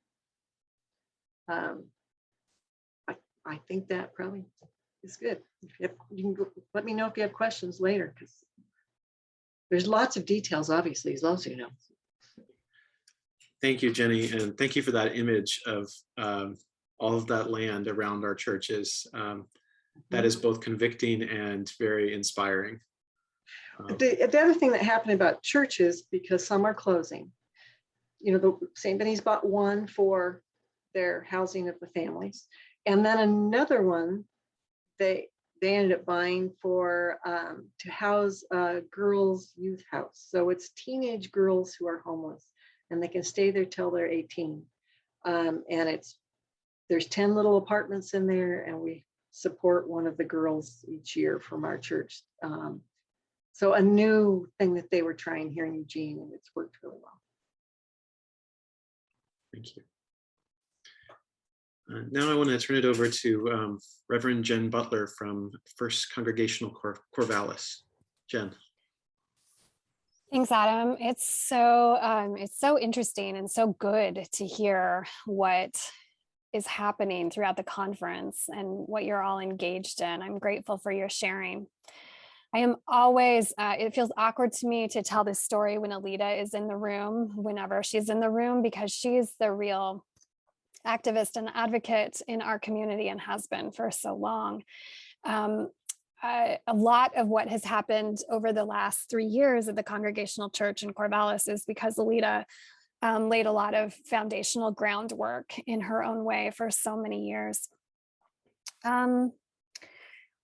I think that probably is good. You can let me know if you have questions later, because there's lots of details, obviously, as long as you know. Thank you, Jenny, and thank you for that image of all of that land around our churches. That is both convicting and very inspiring. The other thing that happened about churches, because some are closing, the St. Benny's bought one for their housing of the families, and then another one they ended up buying for to house a girls' youth house. So it's teenage girls who are homeless, and they can stay there till they're 18. And there's 10 little apartments in there, and we support one of the girls each year from our church. So a new thing that they were trying here in Eugene, and it's worked really well. Thank you. Now I want to turn it over to Reverend Jen Butler from First Congregational Corvallis. Jen. Thanks, Adam. It's so interesting and so good to hear what is happening throughout the conference and what you're all engaged in. I'm grateful for your sharing. I am always, it feels awkward to me to tell this story when Alita is in the room, whenever she's in the room, because she's the real activist and advocate in our community and has been for so long. A lot of what has happened over the last 3 years at the Congregational Church in Corvallis is because Alita laid a lot of foundational groundwork in her own way for so many years.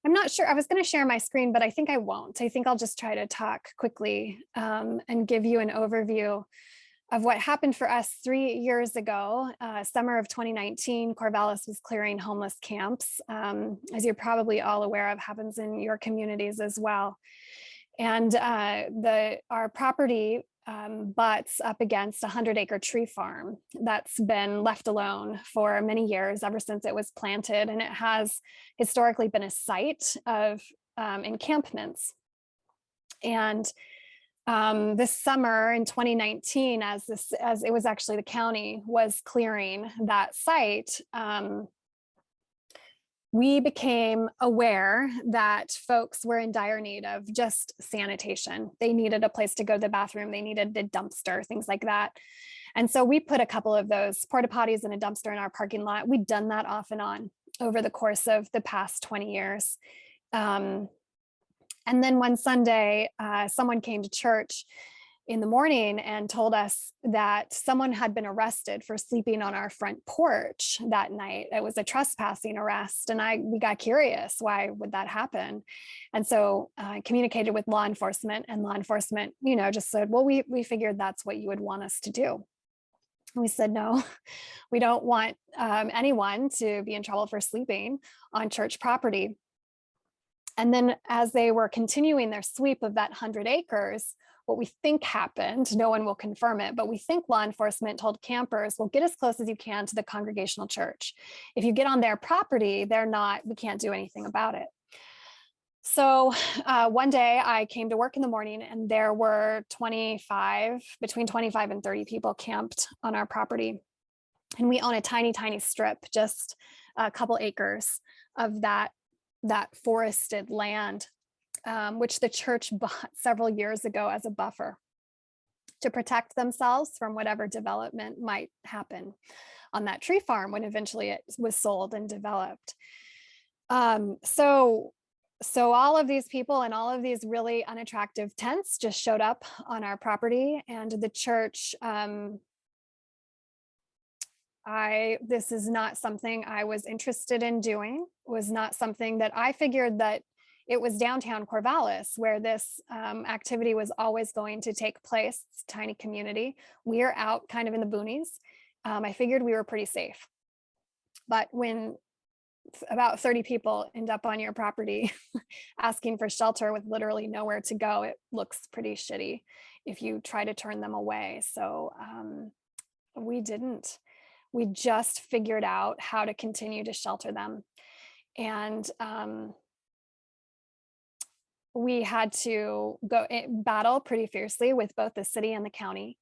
I'm not sure, I was going to share my screen, but I think I won't. I think I'll just try to talk quickly and give you an overview of what happened for us 3 years ago. Summer of 2019, Corvallis was clearing homeless camps. As you're probably all aware of, happens in your communities as well. And our property butts up against a 100-acre tree farm that's been left alone for many years, ever since it was planted. And it has historically been a site of encampments. And this summer in 2019, as it was actually the county was clearing that site, we became aware that folks were in dire need of just sanitation. They needed a place to go to the bathroom. They needed a dumpster, things like that. And so we put a couple of those porta potties and a dumpster in our parking lot. We'd done that off and on over the course of the past 20 years. And then one Sunday, someone came to church in the morning and told us that someone had been arrested for sleeping on our front porch that night. It was a trespassing arrest. And we got curious, why would that happen? And so I communicated with law enforcement, and law enforcement, just said, well, we figured that's what you would want us to do. And we said, no, we don't want anyone to be in trouble for sleeping on church property. And then as they were continuing their sweep of that 100 acres, what we think happened, no one will confirm it, but we think law enforcement told campers, well, get as close as you can to the Congregational Church. If you get on their property, we can't do anything about it. So one day I came to work in the morning, and there were between 25 and 30 people camped on our property. And we own a tiny, tiny strip, just a couple acres of that forested land, which the church bought several years ago as a buffer to protect themselves from whatever development might happen on that tree farm when eventually it was sold and developed. So all of these people and all of these really unattractive tents just showed up on our property, and the church, this is not something I was interested in doing, was not something that I figured that it was downtown Corvallis where this activity was always going to take place. It's a tiny community. We are out kind of in the boonies. I figured we were pretty safe. But when about 30 people end up on your property asking for shelter with literally nowhere to go, it looks pretty shitty if you try to turn them away. So we didn't. We just figured out how to continue to shelter them. And we had to go battle pretty fiercely with both the city and the county.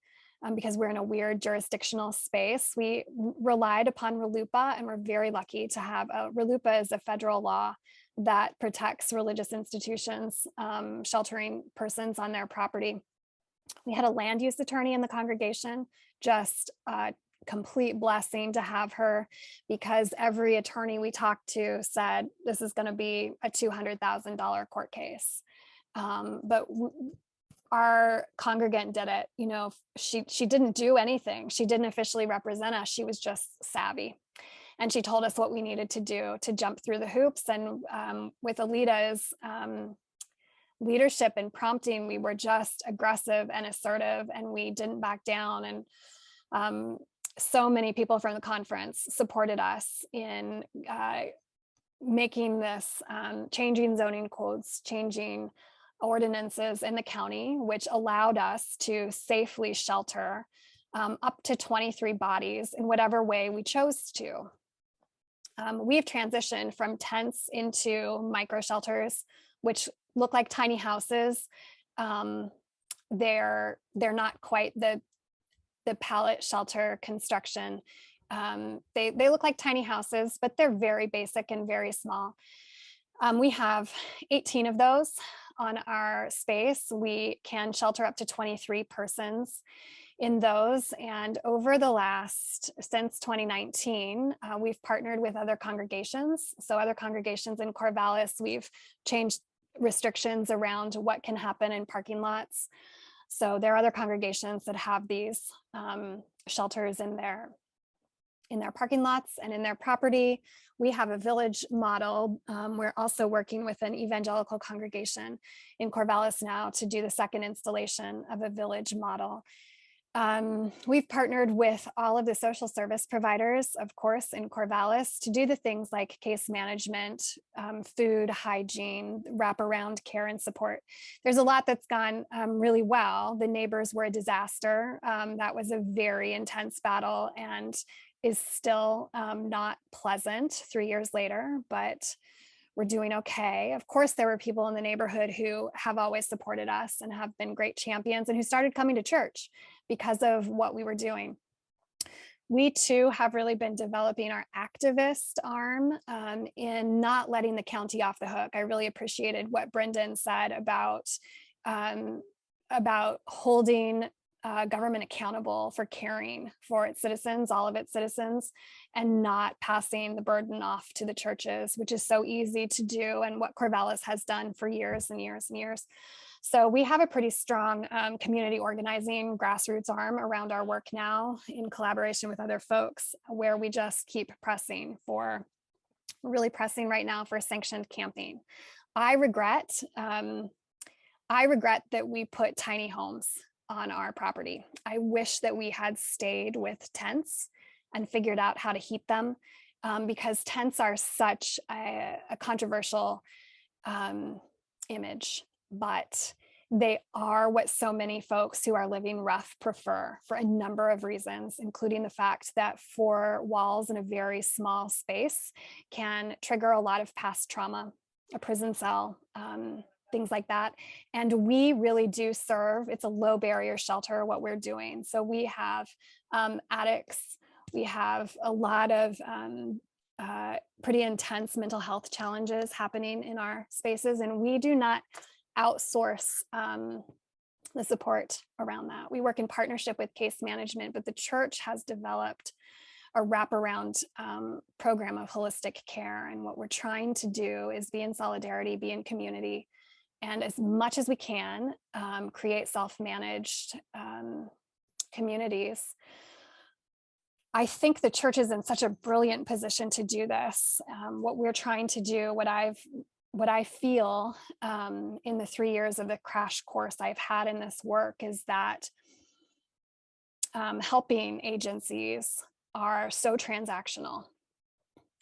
Because we're in a weird jurisdictional space, we relied upon RLUIPA, and we're very lucky to have RLUIPA is a federal law that protects religious institutions sheltering persons on their property. We had a land use attorney in the congregation, just a complete blessing to have her, because every attorney we talked to said this is going to be a $200,000 court case. But our congregant did it. You know, she didn't do anything. She didn't officially represent us. She was just savvy. And she told us what we needed to do to jump through the hoops. And with Alita's leadership and prompting, we were just aggressive and assertive, and we didn't back down. And so many people from the conference supported us in making this, changing zoning codes, changing ordinances in the county, which allowed us to safely shelter up to 23 bodies in whatever way we chose to. We've transitioned from tents into micro shelters, which look like tiny houses. They're not quite the pallet shelter construction. They look like tiny houses, but they're very basic and very small. We have 18 of those on our space. We can shelter up to 23 persons in those. And over the since 2019, we've partnered with other congregations. So other congregations in Corvallis, we've changed restrictions around what can happen in parking lots. So there are other congregations that have these shelters in their parking lots and in their property. We have a village model. We're also working with an evangelical congregation in Corvallis now to do the second installation of a village model. We've partnered with all of the social service providers, of course, in Corvallis to do the things like case management, food, hygiene, wraparound care and support. There's a lot that's gone really well. The neighbors were a disaster. That was a very intense battle and is still not pleasant 3 years later, but we're doing okay. Of course, there were people in the neighborhood who have always supported us and have been great champions and who started coming to church because of what we were doing. We too have really been developing our activist arm in not letting the county off the hook. I really appreciated what Brendan said about holding government accountable for caring for its citizens, all of its citizens, and not passing the burden off to the churches, which is so easy to do and what Corvallis has done for years and years and years. So we have a pretty strong community organizing grassroots arm around our work now in collaboration with other folks, where we just keep really pressing right now for sanctioned camping. I regret that we put tiny homes on our property. I wish that we had stayed with tents and figured out how to heat them, because tents are such a controversial image, but they are what so many folks who are living rough prefer for a number of reasons, including the fact that 4 walls in a very small space can trigger a lot of past trauma, a prison cell, things like that. And we really do serve, it's a low barrier shelter, what we're doing. So we have addicts, we have a lot of pretty intense mental health challenges happening in our spaces, and we do not outsource the support around that. We work in partnership with case management, but the church has developed a wraparound program of holistic care. And what we're trying to do is be in solidarity, be in community, and as much as we can, create self-managed communities. I think the church is in such a brilliant position to do this. What we're trying to do, what I feel in the 3 years of the crash course I've had in this work, is that helping agencies are so transactional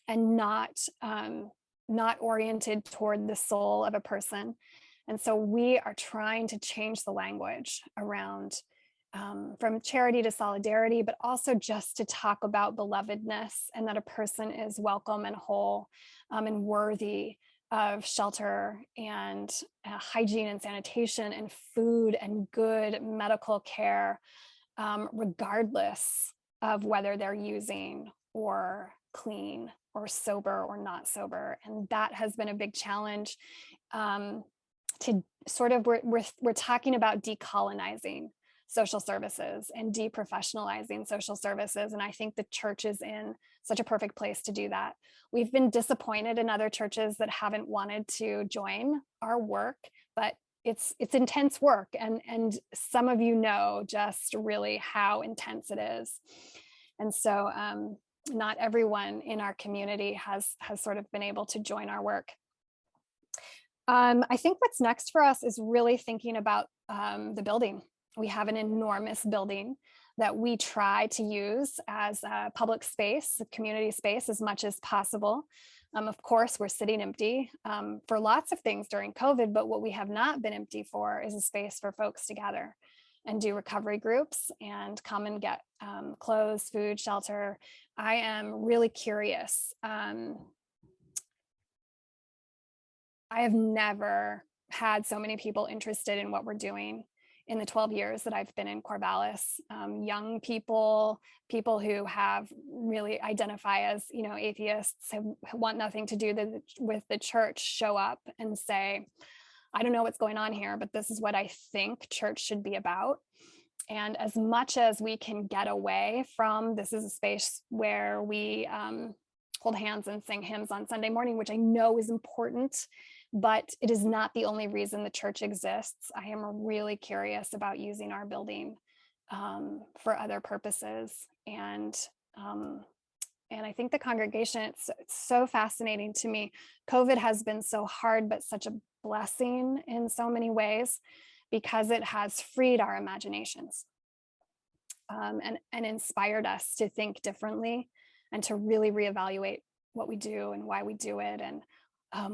and not oriented toward the soul of a person. And so we are trying to change the language around from charity to solidarity, but also just to talk about belovedness and that a person is welcome and whole and worthy of shelter and hygiene and sanitation and food and good medical care, regardless of whether they're using or clean or sober or not sober. And that has been a big challenge. To sort of, we're talking about decolonizing social services and deprofessionalizing social services. And I think the church is in such a perfect place to do that. We've been disappointed in other churches that haven't wanted to join our work, but it's intense work. And some of you know just really how intense it is. And so not everyone in our community has sort of been able to join our work. I think what's next for us is really thinking about the building. We have an enormous building that we try to use as a public space, a community space, as much as possible. Of course, we're sitting empty for lots of things during COVID, but what we have not been empty for is a space for folks to gather and do recovery groups and come and get clothes, food, shelter. I am really curious. I have never had so many people interested in what we're doing in the 12 years that I've been in Corvallis. Young people, people who have really identify as, atheists, who want nothing to do with the church, show up and say, I don't know what's going on here, but this is what I think church should be about. And as much as we can get away from, this is a space where we hold hands and sing hymns on Sunday morning, which I know is important, but it is not the only reason the church exists. I am really curious about using our building for other purposes. And I think the congregation, it's so fascinating to me. COVID has been so hard, but such a blessing in so many ways, because it has freed our imaginations and inspired us to think differently and to really reevaluate what we do and why we do it, and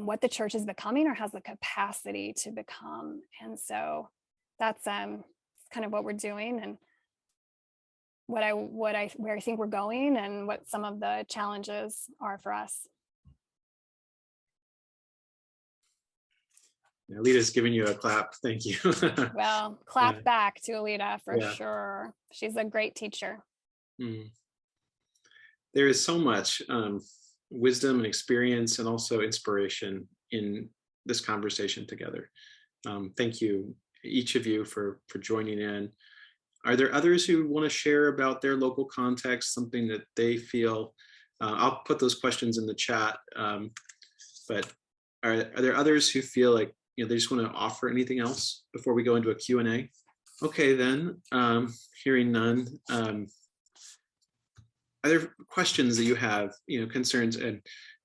what the church is becoming or has the capacity to become. And so that's kind of what we're doing, and where I think we're going, and what some of the challenges are for us. Alita's giving you a clap. Thank you. Well, clap Yeah. back to Alita for Yeah. sure. She's a great teacher. There is so much wisdom and experience and also inspiration in this conversation together. Thank you, each of you, for joining in. Are there others who want to share about their local context, something that they feel? I'll put those questions in the chat, but are there others who feel like they just want to offer anything else before we go into a Q&A? Okay, then, hearing none. Are there questions that you have, concerns? And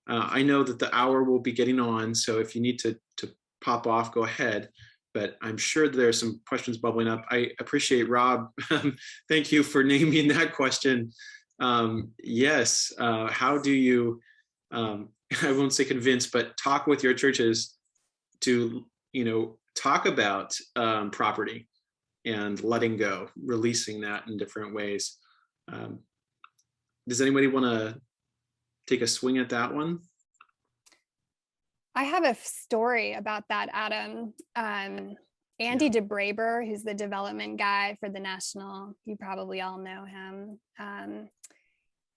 I know that the hour will be getting on, so if you need to pop off, go ahead. But I'm sure that there are some questions bubbling up. I appreciate, Rob. Thank you for naming that question. Yes, how do you, I won't say convince, but talk with your churches to, talk about property and letting go, releasing that in different ways. Does anybody want to take a swing at that one? I have a story about that, Adam. Andy DeBraber, who's the development guy for the National, you probably all know him.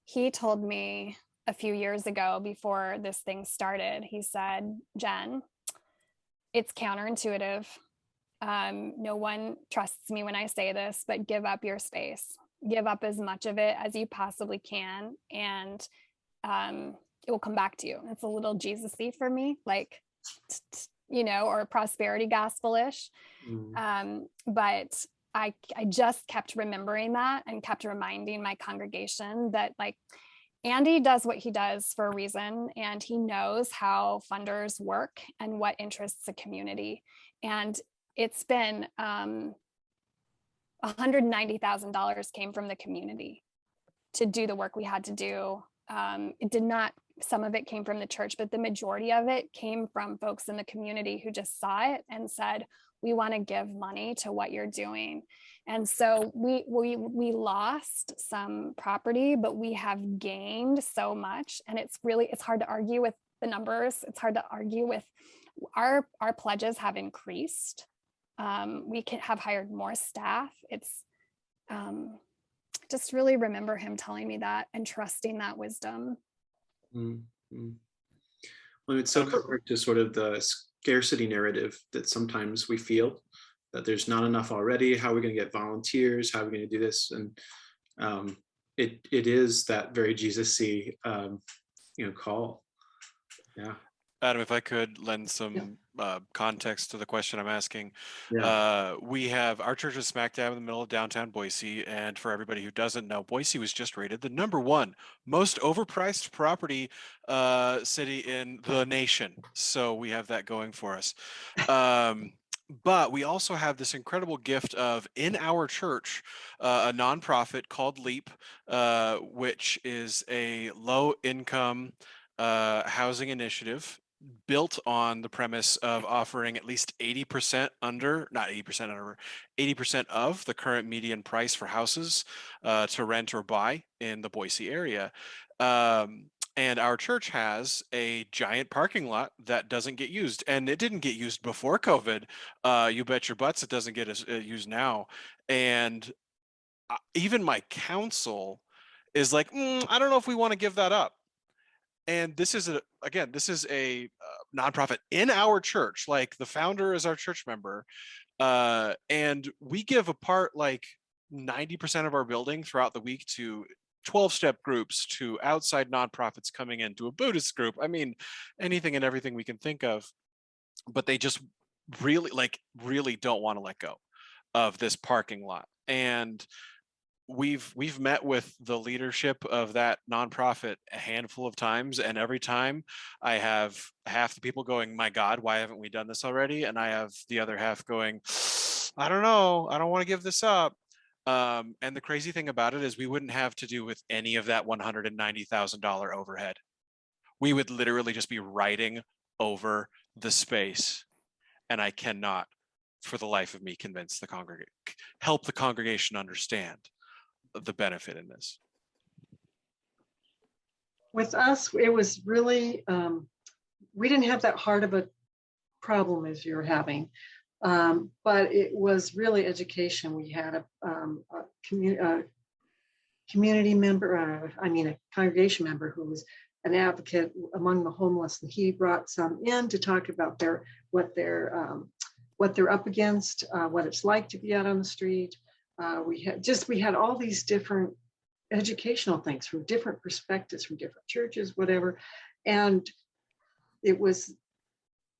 He told me a few years ago, before this thing started, he said, Jen, it's counterintuitive. No one trusts me when I say this, but give up your space. Give up as much of it as you possibly can, and it will come back to you. It's a little Jesus-y for me, like, or prosperity gospel-ish. But I just kept remembering that and kept reminding my congregation that, like, Andy does what he does for a reason, and he knows how funders work and what interests a community. And it's been $190,000 came from the community to do the work we had to do. It did not, some of it came from the church, but the majority of it came from folks in the community who just saw it and said, we want to give money to what you're doing. And so we lost some property, but we have gained so much. And it's hard to argue with the numbers. It's hard to argue with. Our pledges have increased. We have hired more staff. It's just really remember him telling me that and trusting that wisdom. Mm-hmm. Well, it's so compared to sort of the scarcity narrative that sometimes we feel that there's not enough already. How are we going to get volunteers? How are we going to do this? And it is that very Jesus-y, call. Yeah. Adam, if I could lend some context to the question I'm asking. Yeah. We have our church is smack dab in the middle of downtown Boise. And for everybody who doesn't know, Boise was just rated the #1 most overpriced property city in the nation. So we have that going for us. But we also have this incredible gift of, in our church, a nonprofit called LEAP, which is a low income housing initiative built on the premise of offering at least 80% under, not 80% under, 80% of the current median price for houses to rent or buy in the Boise area. And our church has a giant parking lot that doesn't get used. And it didn't get used before COVID. You bet your butts it doesn't get used now. And even my council is like, I don't know if we want to give that up. And this is a nonprofit in our church. Like, the founder is our church member. And we give apart like 90% of our building throughout the week to 12-step groups, to outside nonprofits coming in, to a Buddhist group. I mean, anything and everything we can think of. But they just really don't want to let go of this parking lot. And we've met with the leadership of that nonprofit a handful of times, and every time I have half the people going, my God, why haven't we done this already? And I have the other half going, I don't know, I don't want to give this up. And the crazy thing about it is we wouldn't have to do with any of that $190,000 overhead. We would literally just be writing over the space. And I cannot, for the life of me, help the congregation understand the benefit in this. With us, it was really, we didn't have that hard of a problem as you're having, but it was really education. We had a community member, a congregation member who was an advocate among the homeless, and he brought some in to talk about what they're up against, what it's like to be out on the street. We had all these different educational things from different perspectives, from different churches, whatever. And it was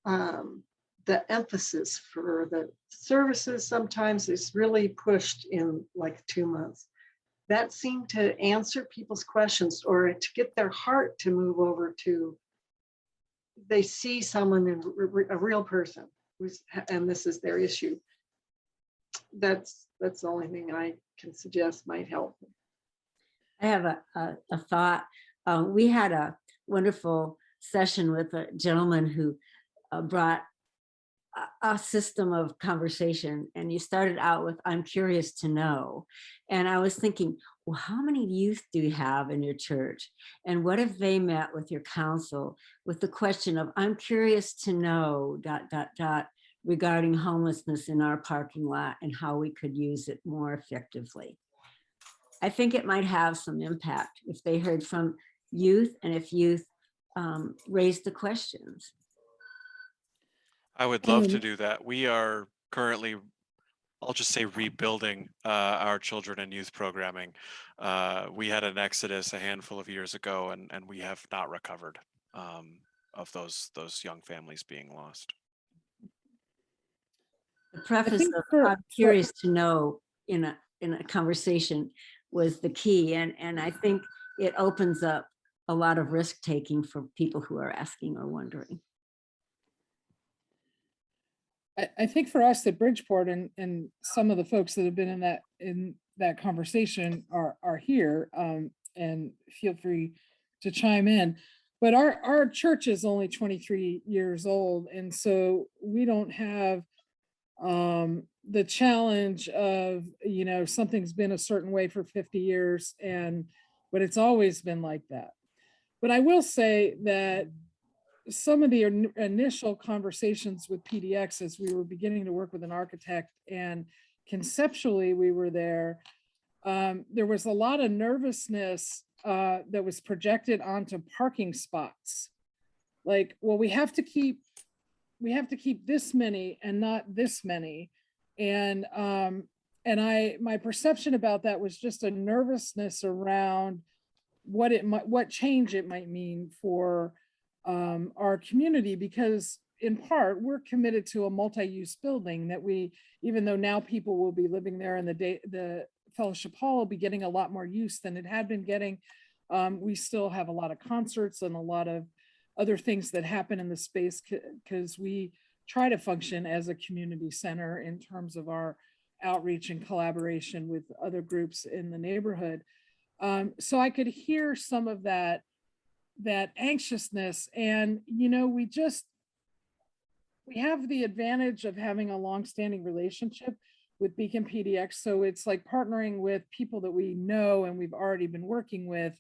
the emphasis for the services sometimes is really pushed in like 2 months. That seemed to answer people's questions, or to get their heart to move over to, they see someone, in a real person, and this is their issue. That's the only thing I can suggest might help. I have a thought. We had a wonderful session with a gentleman who brought a system of conversation, and you started out with, I'm curious to know. And I was thinking, well, how many youth do you have in your church? And what if they met with your council with the question of, I'm curious to know ... regarding homelessness in our parking lot and how we could use it more effectively. I think it might have some impact if they heard from youth, and if youth raised the questions. I would love to do that. We are currently, I'll just say, rebuilding our children and youth programming. We had an exodus a handful of years ago, and we have not recovered of those young families being lost. The preface of I'm curious to know in a conversation was the key, and I think it opens up a lot of risk taking for people who are asking or wondering. I think for us at Bridgeport, and some of the folks that have been in that conversation are here, and feel free to chime in. But our church is only 23 years old, and so we don't have the challenge of, something's been a certain way for 50 years, but it's always been like that. But I will say that some of the initial conversations with PDX as we were beginning to work with an architect, and conceptually we were there, there was a lot of nervousness that was projected onto parking spots. Like, well, we have to keep this many and not this many. And my perception about that was just a nervousness around what change it might mean for our community, because in part we're committed to a multi-use building that even though now people will be living there and the fellowship hall will be getting a lot more use than it had been getting, we still have a lot of concerts and a lot of other things that happen in the space because we try to function as a community center in terms of our outreach and collaboration with other groups in the neighborhood. So I could hear some of that anxiousness. And, we have the advantage of having a longstanding relationship with Beacon PDX. So it's like partnering with people that we know and we've already been working with.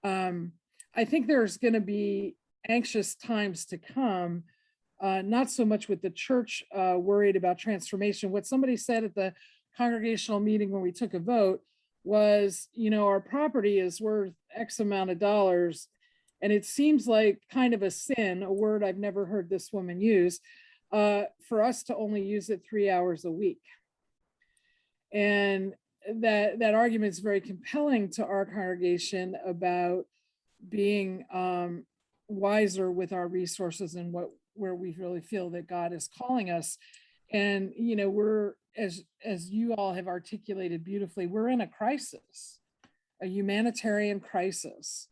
I think there's going to be anxious times to come, not so much with the church worried about transformation. What somebody said at the congregational meeting when we took a vote was, our property is worth X amount of dollars. And it seems like kind of a sin, a word I've never heard this woman use, for us to only use it 3 hours a week. And that argument is very compelling to our congregation about being wiser with our resources and where we really feel that God is calling us. And, we're, as you all have articulated beautifully, we're in a crisis, a humanitarian crisis,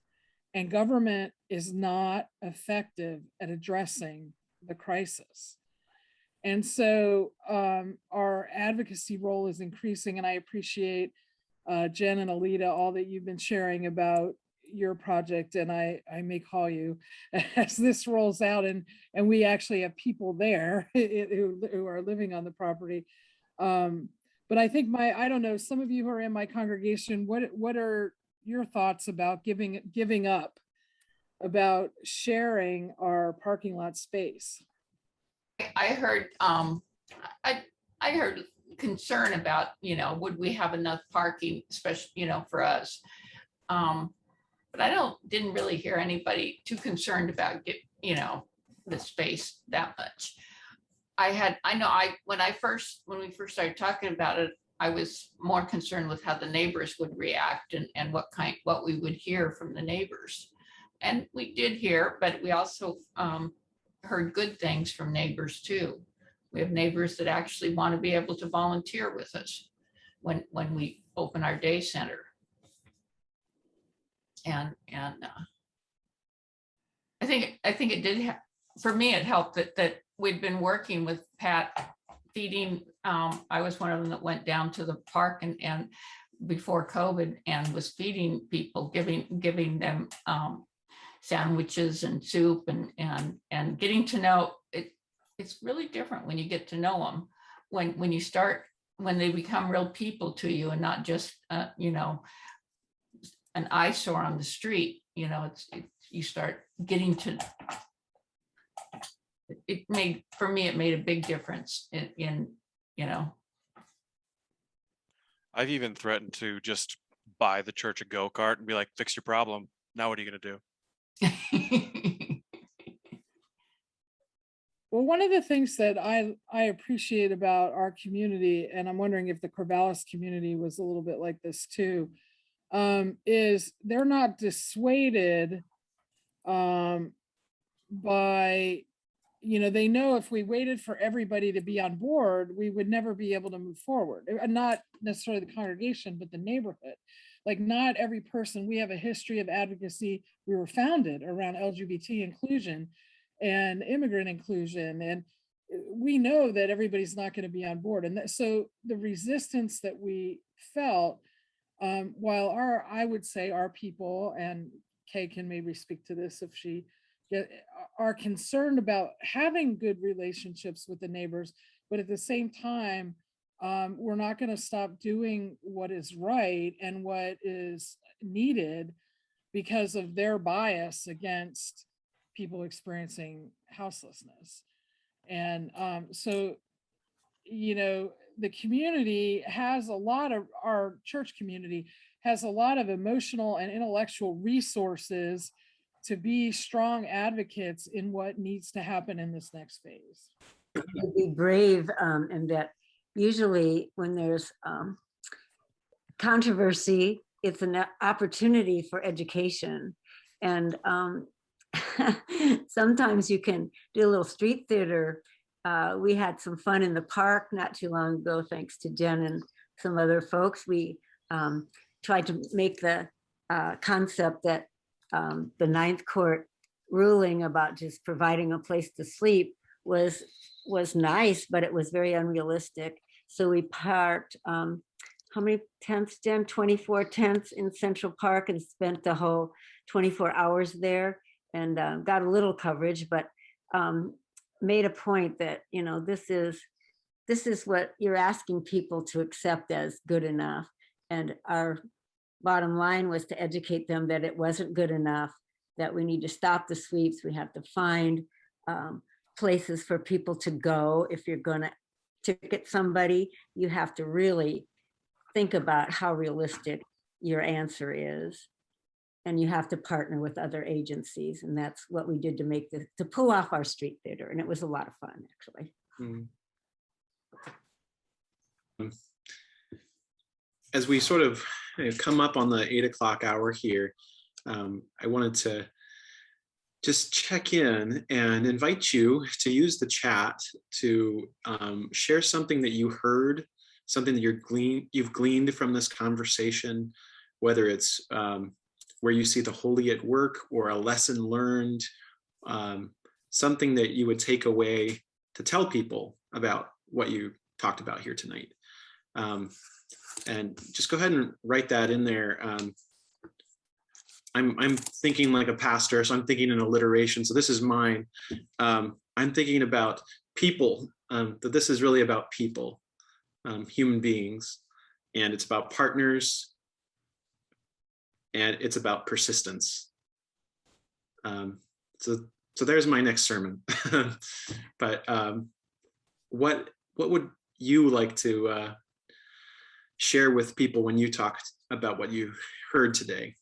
and government is not effective at addressing the crisis. And so our advocacy role is increasing, and I appreciate Jen and Alita, all that you've been sharing about your project, and I may call you as this rolls out and we actually have people there who are living on the property. But I think I don't know, some of you who are in my congregation, what are your thoughts about giving up, about sharing our parking lot space? I heard I heard concern about, would we have enough parking, especially, for us. But I didn't really hear anybody too concerned about the space that much. When we first started talking about it, I was more concerned with how the neighbors would react and what we would hear from the neighbors. And we did hear, but we also heard good things from neighbors too. We have neighbors that actually want to be able to volunteer with us when we open our day center. And I think it did for me, it helped that we'd been working with Pat feeding. I was one of them that went down to the park and before COVID and was feeding people, giving them sandwiches and soup and getting to know it. It's really different when you get to know them, when they become real people to you and not just an eyesore on the street. You start getting to it. For me, it made a big difference in I've even threatened to just buy the church a go-kart and be like, fix your problem. Now what are you going to do? Well, one of the things that I appreciate about our community, and I'm wondering if the Corvallis community was a little bit like this too, is they're not dissuaded by, they know if we waited for everybody to be on board, we would never be able to move forward. Not necessarily the congregation, but the neighborhood. Like, not every person, we have a history of advocacy. We were founded around LGBT inclusion and immigrant inclusion. And we know that everybody's not going to be on board. And so the resistance that we felt, while I would say our people, and Kay can maybe speak to this if she are concerned about having good relationships with the neighbors, but at the same time, we're not going to stop doing what is right and what is needed because of their bias against people experiencing houselessness. And so, you know, the community has a lot of, our church community has a lot of emotional and intellectual resources to be strong advocates in what needs to happen in this next phase. To be brave, and that usually when there's controversy, it's an opportunity for education. And sometimes you can do a little street theater. We had some fun in the park not too long ago, thanks to Jen and some other folks. We tried to make the concept that the Ninth Court ruling about just providing a place to sleep was nice, but it was very unrealistic. So we parked, how many tents, Jen? 24 tents in Central Park, and spent the whole 24 hours there, and got a little coverage, but made a point that, you know, this is what you're asking people to accept as good enough. And our bottom line was to educate them that it wasn't good enough, that we need to stop the sweeps. We have to find places for people to go. If you're going to ticket somebody, you have to really think about how realistic your answer is. And you have to partner with other agencies. And that's what we did to pull off our street theater. And it was a lot of fun, actually. As we sort of come up on the 8 o'clock hour here, I wanted to just check in and invite you to use the chat to share something that you heard, something that you've gleaned from this conversation, whether it's where you see the holy at work or a lesson learned, something that you would take away to tell people about what you talked about here tonight. And just go ahead and write that in there. I'm thinking like a pastor, so I'm thinking in alliteration. So this is mine. I'm thinking about people, that this is really about people, human beings, and it's about partners, and it's about persistence. So there's my next sermon. But what would you like to share with people when you talked about what you heard today?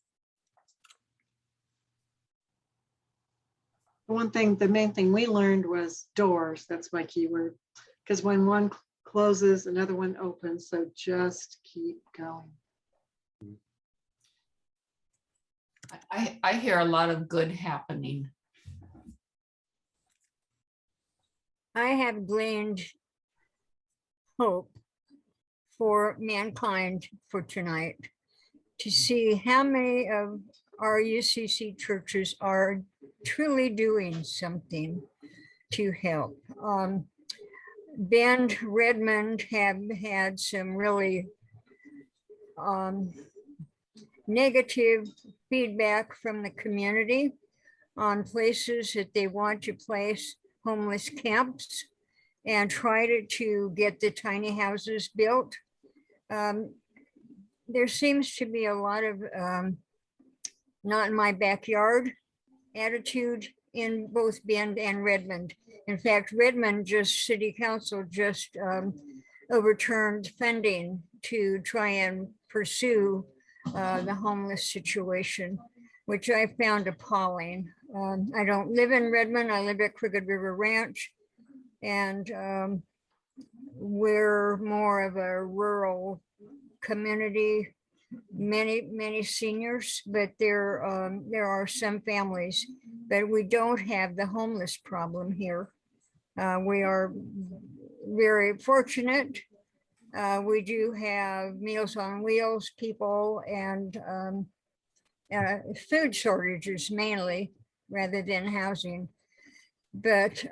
The main thing we learned was doors. That's my keyword. Because when one closes, another one opens. So just keep going. I hear a lot of good happening. I have gleaned hope for mankind for tonight, to see how many of our UCC churches are truly doing something to help. Bend, Redmond have had some really negative feedback from the community on places that they want to place homeless camps and try to get the tiny houses built. There seems to be a lot of not in my backyard attitude in both Bend and Redmond. In fact, Redmond City Council just overturned funding to try and pursue the homeless situation, which I found appalling. I don't live in Redmond. I live at Crooked River Ranch, and we're more of a rural community, many seniors, but there are some families, but we don't have the homeless problem here. We are very fortunate. We do have Meals on Wheels people and food shortages mainly, rather than housing. But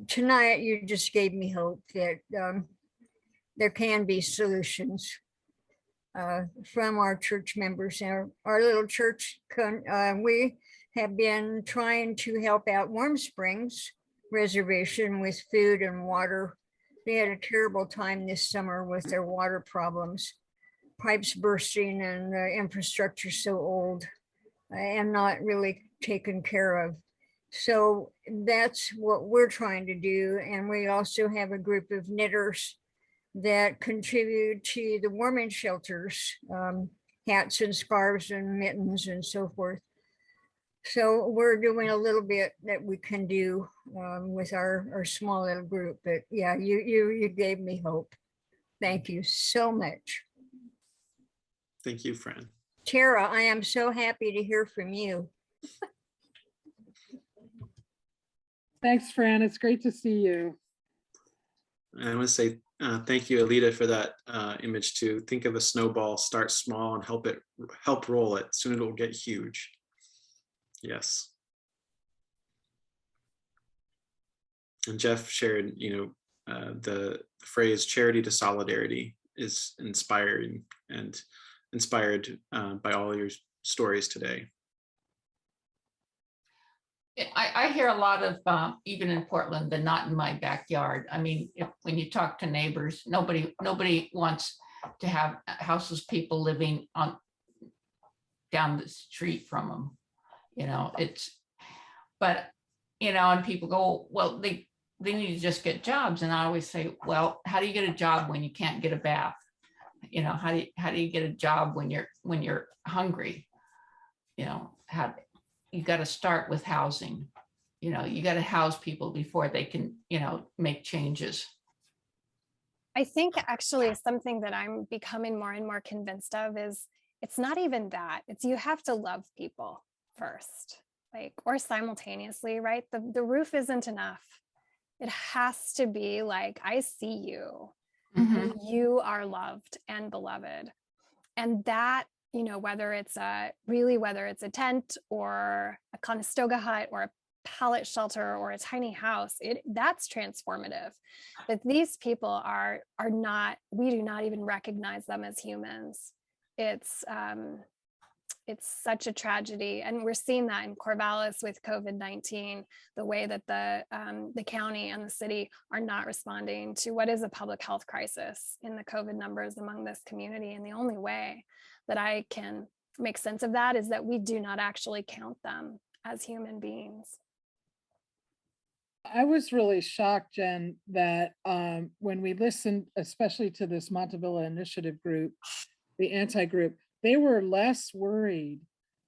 tonight you just gave me hope that there can be solutions from our church members. Our little church, we have been trying to help out Warm Springs Reservation with food and water. They had a terrible time this summer with their water problems, pipes bursting, and the infrastructure so old and not really taken care of. So that's what we're trying to do. And we also have a group of knitters that contribute to the warming shelters, hats and scarves and mittens and so forth. So we're doing a little bit that we can do with our small little group. But yeah, you gave me hope. Thank you so much. Thank you, Fran. Tara, I am so happy to hear from you. Thanks, Fran. It's great to see you. I want to say thank you, Alita, for that image too. Think of a snowball, start small and help roll it. Soon it will get huge. Yes. And Jeff shared, the phrase "charity to solidarity" is inspiring and inspired by all your stories today. I hear a lot of, even in Portland, the not in my backyard. I mean, when you talk to neighbors, nobody wants to have houseless people living down the street from them. And people go, well, they need to just get jobs. And I always say, well, how do you get a job when you can't get a bath? How do you get a job when you're hungry? You got to start with housing. You got to house people before they can, make changes. I think actually something that I'm becoming more and more convinced of is it's not even that. It's you have to love people first, or simultaneously, right? The roof isn't enough. It has to be like, I see you. Mhm. You are loved and beloved. And that, whether it's a tent or a Conestoga hut or a pallet shelter or a tiny house, that's transformative. But these people are not, we do not even recognize them as humans. It's such a tragedy. And we're seeing that in Corvallis with COVID-19, the way that the county and the city are not responding to what is a public health crisis in the COVID numbers among this community. And the only way that I can make sense of that is that we do not actually count them as human beings. I was really shocked, Jen, that when we listened, especially to this Montevilla Initiative group, the anti-group, they were less worried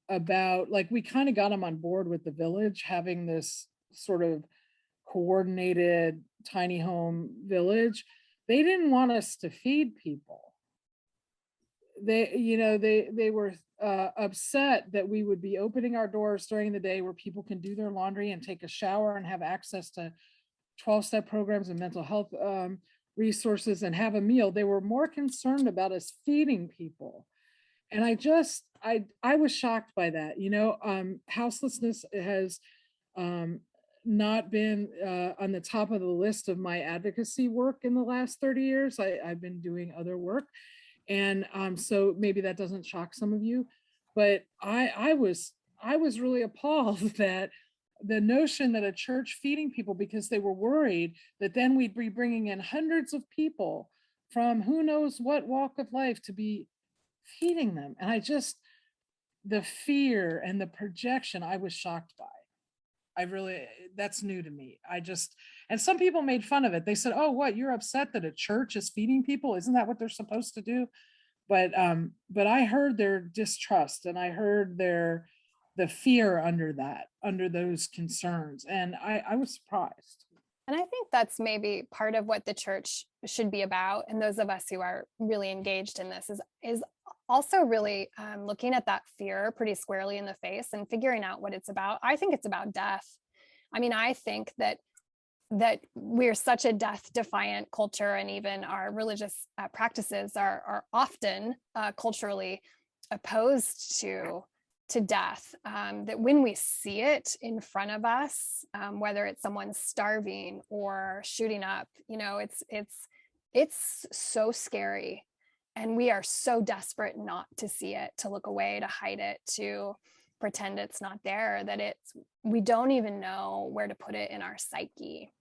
about, we kind of got them on board with the village having this sort of coordinated tiny home village. They didn't want us to feed people. They were upset that we would be opening our doors during the day where people can do their laundry and take a shower and have access to 12-step programs and mental health resources and have a meal. They were more concerned about us feeding people. And I was shocked by that. Houselessness has not been on the top of the list of my advocacy work in the last 30 years. I've been doing other work. And so maybe that doesn't shock some of you, but I was really appalled that the notion that a church feeding people because they were worried that then we'd be bringing in hundreds of people from who knows what walk of life to be feeding them. And the fear and the projection, I was shocked by. That's new to me. And some people made fun of it. They said, oh, what, you're upset that a church is feeding people? Isn't that what they're supposed to do? But I heard their distrust and I heard the fear under those concerns. And I was surprised. And I think that's maybe part of what the church should be about. And those of us who are really engaged in this is also really looking at that fear pretty squarely in the face and figuring out what it's about. I think it's about death. I mean, I think that we're such a death defiant culture, and even our religious practices are often culturally opposed to death, that when we see it in front of us, whether it's someone starving or shooting up, it's so scary. And we are so desperate not to see it, to look away, to hide it, to pretend it's not there, that we don't even know where to put it in our psyche.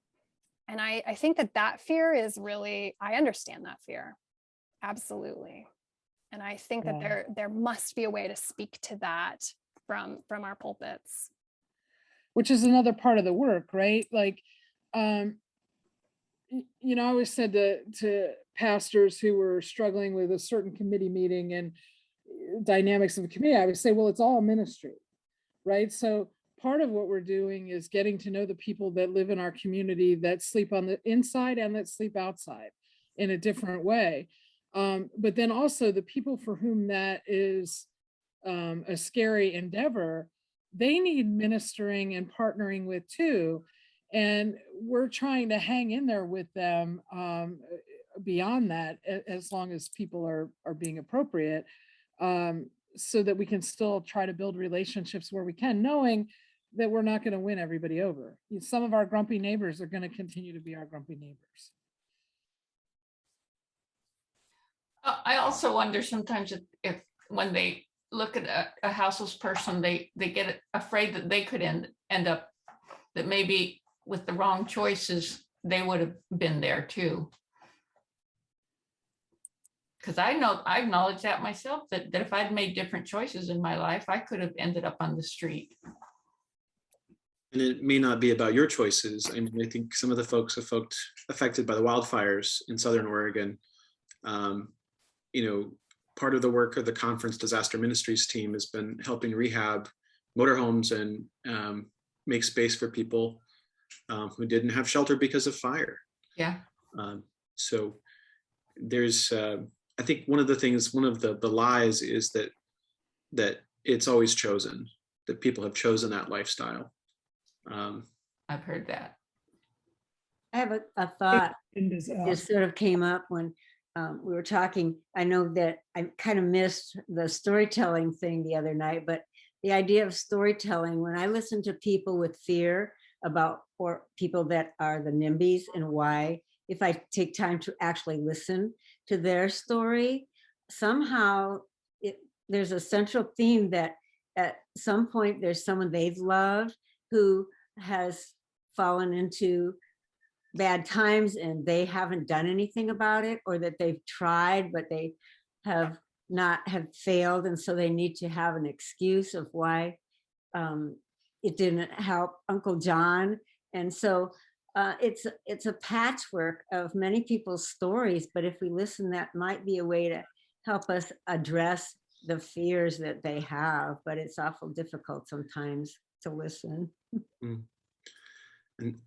And I think that fear is really, I understand that fear. Absolutely. And I think that there must be a way to speak to that from our pulpits. which is another part of the work, right? Like, you know, I always said to pastors who were struggling with a certain committee meeting and dynamics of the committee, I would say, well, it's all ministry, right? So part of what we're doing is getting to know the people that live in our community that sleep on the inside and that sleep outside in a different way. But then also the people for whom that is a scary endeavor, they need ministering and partnering with too. And we're trying to hang in there with them beyond that, as long as people are being appropriate, so that we can still try to build relationships where we can, knowing that we're not going to win everybody over. Some of our grumpy neighbors are going to continue to be our grumpy neighbors. I also wonder sometimes if when they look at a houseless person, they get afraid that they could end up, that maybe with the wrong choices, they would have been there too. Because I acknowledge that myself, that if I'd made different choices in my life, I could have ended up on the street. And it may not be about your choices. I mean, I think some of the folks affected by the wildfires in Southern Oregon, you know, part of the work of the conference disaster ministries team has been helping rehab motorhomes and make space for people who didn't have shelter because of fire. Yeah. So there's, I think one of the lies is that it's always chosen, that people have chosen that lifestyle. I've heard that. I have a thought just sort of came up when we were talking. I know that I kind of missed the storytelling thing the other night, but the idea of storytelling, when I listen to people with fear about, or people that are the NIMBYs and why, if I take time to actually listen to their story, somehow there's a central theme that at some point there's someone they've loved who has fallen into bad times and they haven't done anything about it, or that they've tried but they have failed, and so they need to have an excuse of why it didn't help Uncle John. And so it's a patchwork of many people's stories, but if we listen, that might be a way to help us address the fears that they have, but it's awful difficult sometimes to listen. And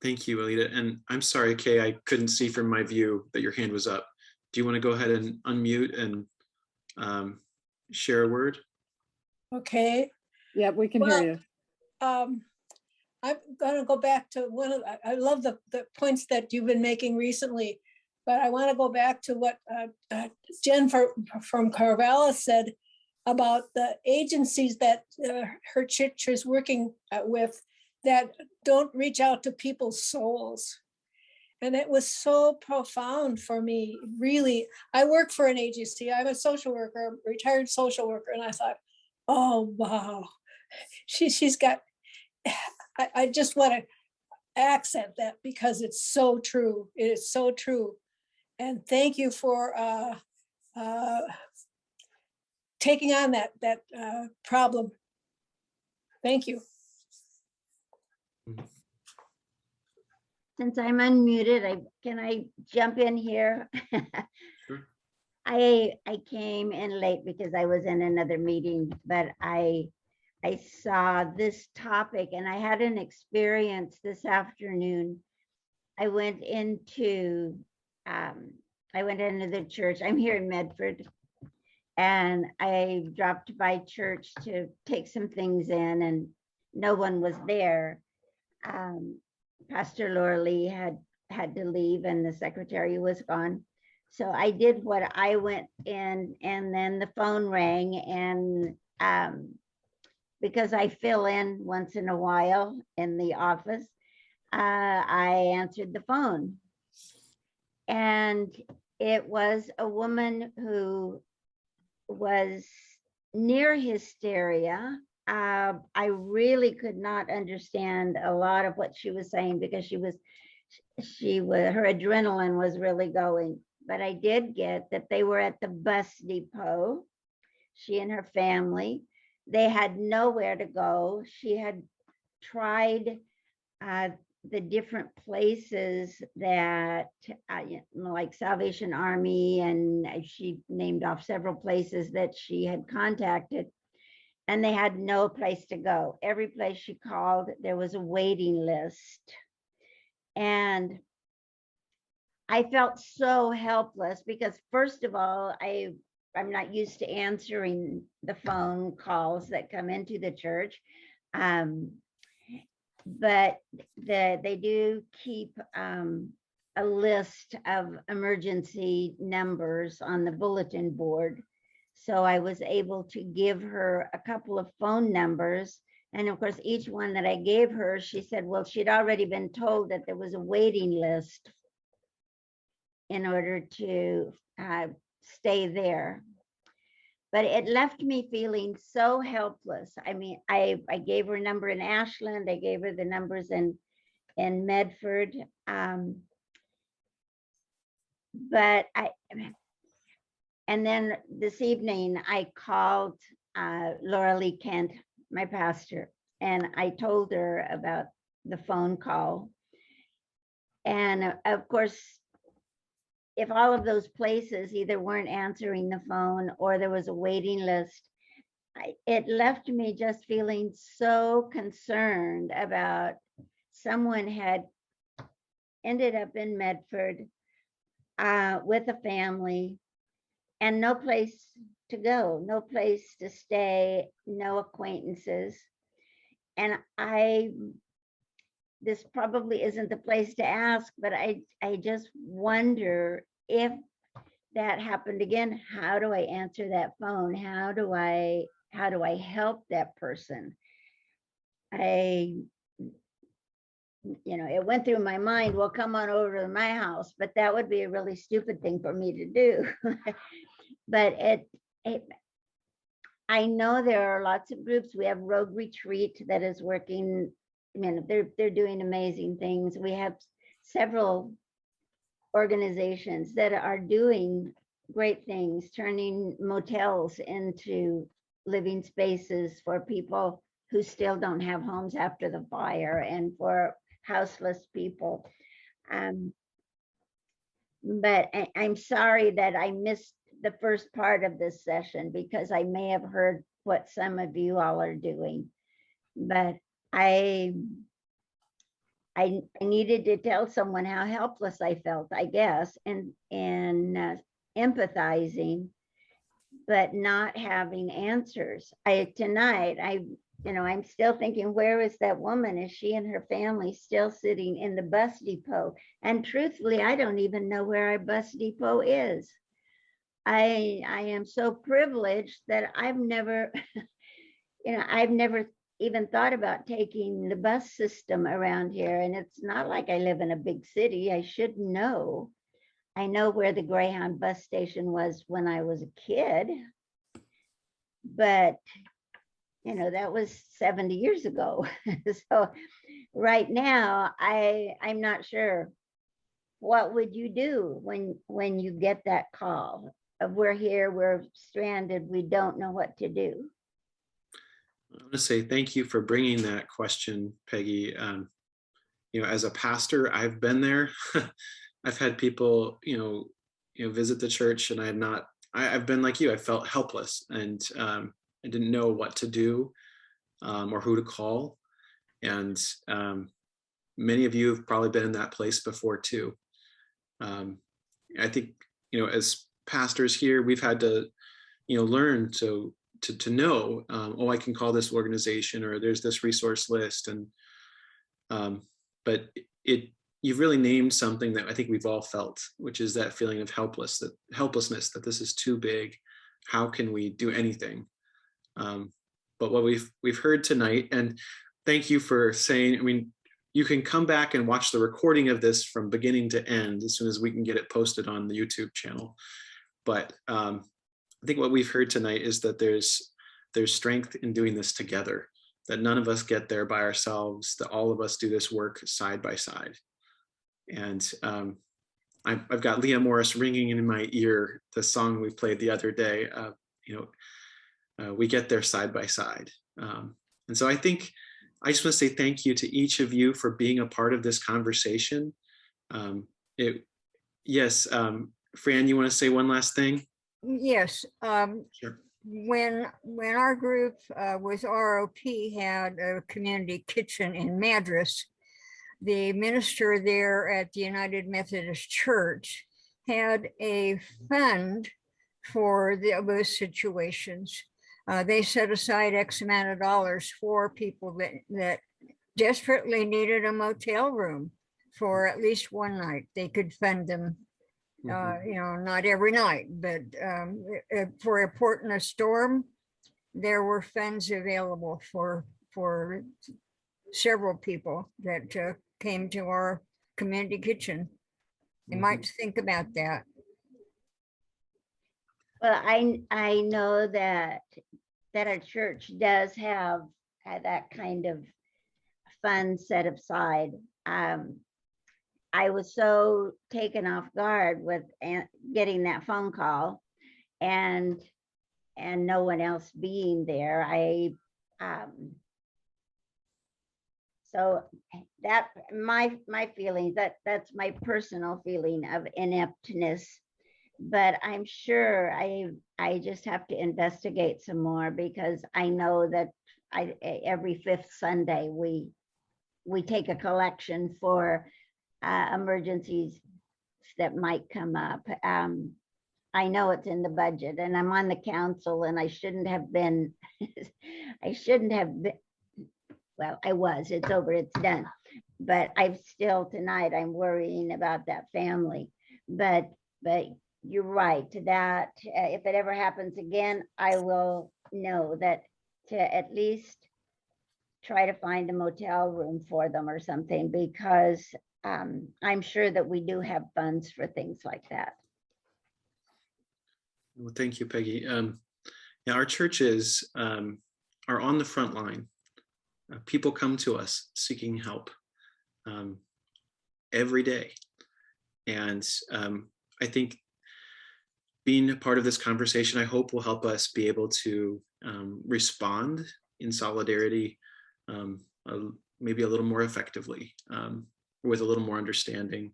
thank you, Alita. And I'm sorry, Kay, I couldn't see from my view that your hand was up. Do you want to go ahead and unmute and share a word? Okay. Yeah, we can hear you. I'm going to go back to one of, I love the points that you've been making recently, but I want to go back to what Jen from Carvalho said about the agencies that her church is working with that don't reach out to people's souls. And it was so profound for me, really. I work for an agency. I'm a social worker, a retired social worker. And I thought, oh, wow, she's got, I just want to accent that because it's so true. It is so true. And thank you for taking on that problem. Thank you. Since I'm unmuted, can I jump in here? Sure. I came in late because I was in another meeting, but I saw this topic and I had an experience this afternoon. I went into the church. I'm here in Medford, and I dropped by church to take some things in, and no one was there. Pastor Laura Lee had to leave and the secretary was gone. So I did what I went in, and then the phone rang, and because I fill in once in a while in the office, I answered the phone. And it was a woman who was near hysteria. I really could not understand a lot of what she was saying because her adrenaline was really going. But I did get that they were at the bus depot, she and her family. They had nowhere to go. She had tried the different places that, like Salvation Army, and she named off several places that she had contacted, and they had no place to go. Every place she called, there was a waiting list. And I felt so helpless because, first of all, I'm not used to answering the phone calls that come into the church. But they do keep a list of emergency numbers on the bulletin board. So I was able to give her a couple of phone numbers. And of course, each one that I gave her, she said, well, she'd already been told that there was a waiting list in order to stay there. But it left me feeling so helpless. I mean, I gave her a number in Ashland. I gave her the numbers in Medford. And then this evening I called Laura Lee Kent, my pastor, and I told her about the phone call. And of course, if all of those places either weren't answering the phone or there was a waiting list, it left me just feeling so concerned about someone had ended up in Medford with a family and no place to go, no place to stay, no acquaintances. And this probably isn't the place to ask, but I just wonder if that happened again, how do I answer that phone? How do I help that person? It went through my mind, well, come on over to my house, but that would be a really stupid thing for me to do. But I know there are lots of groups. We have Rogue Retreat that is working. I mean, they're doing amazing things. We have several organizations that are doing great things, turning motels into living spaces for people who still don't have homes after the fire, and for houseless people. But I'm sorry that I missed the first part of this session because I may have heard what some of you all are doing. But I needed to tell someone how helpless I felt, I guess, and empathizing, but not having answers. Tonight, I'm still thinking, where is that woman? Is she and her family still sitting in the bus depot? And truthfully, I don't even know where our bus depot is. I am so privileged that I've never, I've never even thought about taking the bus system around here. And it's not like I live in a big city. I should know. I know where the Greyhound bus station was when I was a kid, but that was 70 years ago. So right now, I'm not sure. What would you do when you get that call of we're here, we're stranded, we don't know what to do? I want to say thank you for bringing that question, Peggy. As a pastor, I've been there. I've had people, visit the church, and I've been like you. I felt helpless, and I didn't know what to do or who to call. And many of you have probably been in that place before too. I think, as pastors here, we've had to, learn to know, I can call this organization, or there's this resource list. And, but you've really named something that I think we've all felt, which is that feeling of helplessness, that this is too big. How can we do anything? But what we've heard tonight, and thank you for saying, you can come back and watch the recording of this from beginning to end as soon as we can get it posted on the YouTube channel. But I think what we've heard tonight is that there's strength in doing this together, that none of us get there by ourselves, that all of us do this work side by side. And I've got Leah Morris ringing in my ear, the song we played the other day. We get there side by side. And so I think I just want to say thank you to each of you for being a part of this conversation. Yes, Fran, you want to say one last thing? Yes. Sure. When our group with ROP had a community kitchen in Madras, the minister there at the United Methodist Church had a fund for those situations. They set aside X amount of dollars for people that desperately needed a motel room for at least one night. They could fund them, not every night, but for a port in a storm, there were funds available for several people that came to our community kitchen. You might think about that. Well, I know that our church does have that kind of fund set aside. I was so taken off guard with getting that phone call and no one else being there. So that my feelings, that's my personal feeling of ineptness. But I'm sure I just have to investigate some more, because I know that every fifth Sunday we take a collection for emergencies that might come up. I know it's in the budget, and I'm on the council, and I shouldn't have been. Well, I was. It's over. It's done. But tonight I'm worrying about that family. But you're right that if it ever happens again, I will know that to at least try to find a motel room for them or something, because I'm sure that we do have funds for things like that. Well, thank you, Peggy. Our churches are on the front line. People come to us seeking help every day. And I think being a part of this conversation, I hope, will help us be able to respond in solidarity, maybe a little more effectively, with a little more understanding.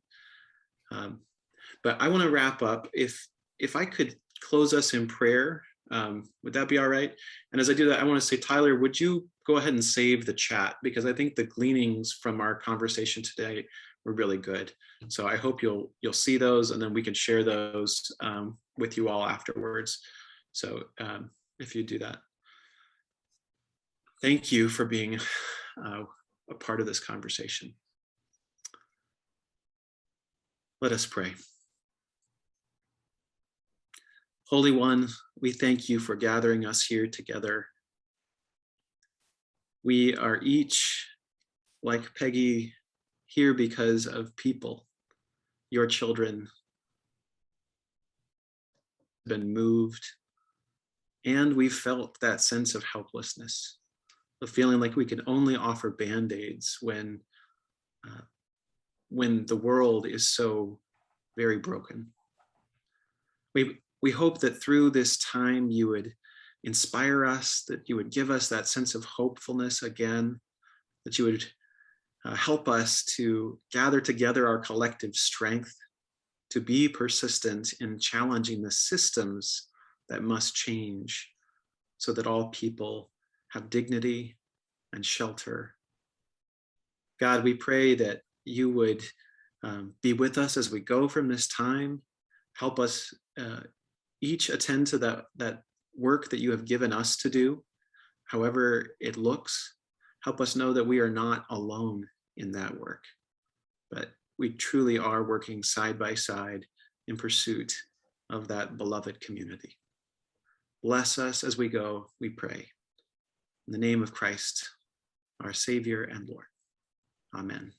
But I want to wrap up. If I could close us in prayer, would that be all right? And as I do that, I want to say, Tyler, would you go ahead and save the chat? Because I think the gleanings from our conversation today were really good. So I hope you'll see those, and then we can share those with you all afterwards. So if you do that. Thank you for being a part of this conversation. Let us pray. Holy One, we thank you for gathering us here together. We are each, like Peggy, here because of people, your children, been moved, and we felt that sense of helplessness, of feeling like we can only offer band-aids when the world is so very broken. We hope that through this time you would inspire us, that you would give us that sense of hopefulness again, that you would help us to gather together our collective strength, to be persistent in challenging the systems that must change so that all people have dignity and shelter. God, we pray that you would be with us as we go from this time. Help us each attend to that work that you have given us to do, however it looks. Help us know that we are not alone in that work, but we truly are working side by side in pursuit of that beloved community. Bless us as we go, we pray. In the name of Christ, our Savior and Lord. Amen.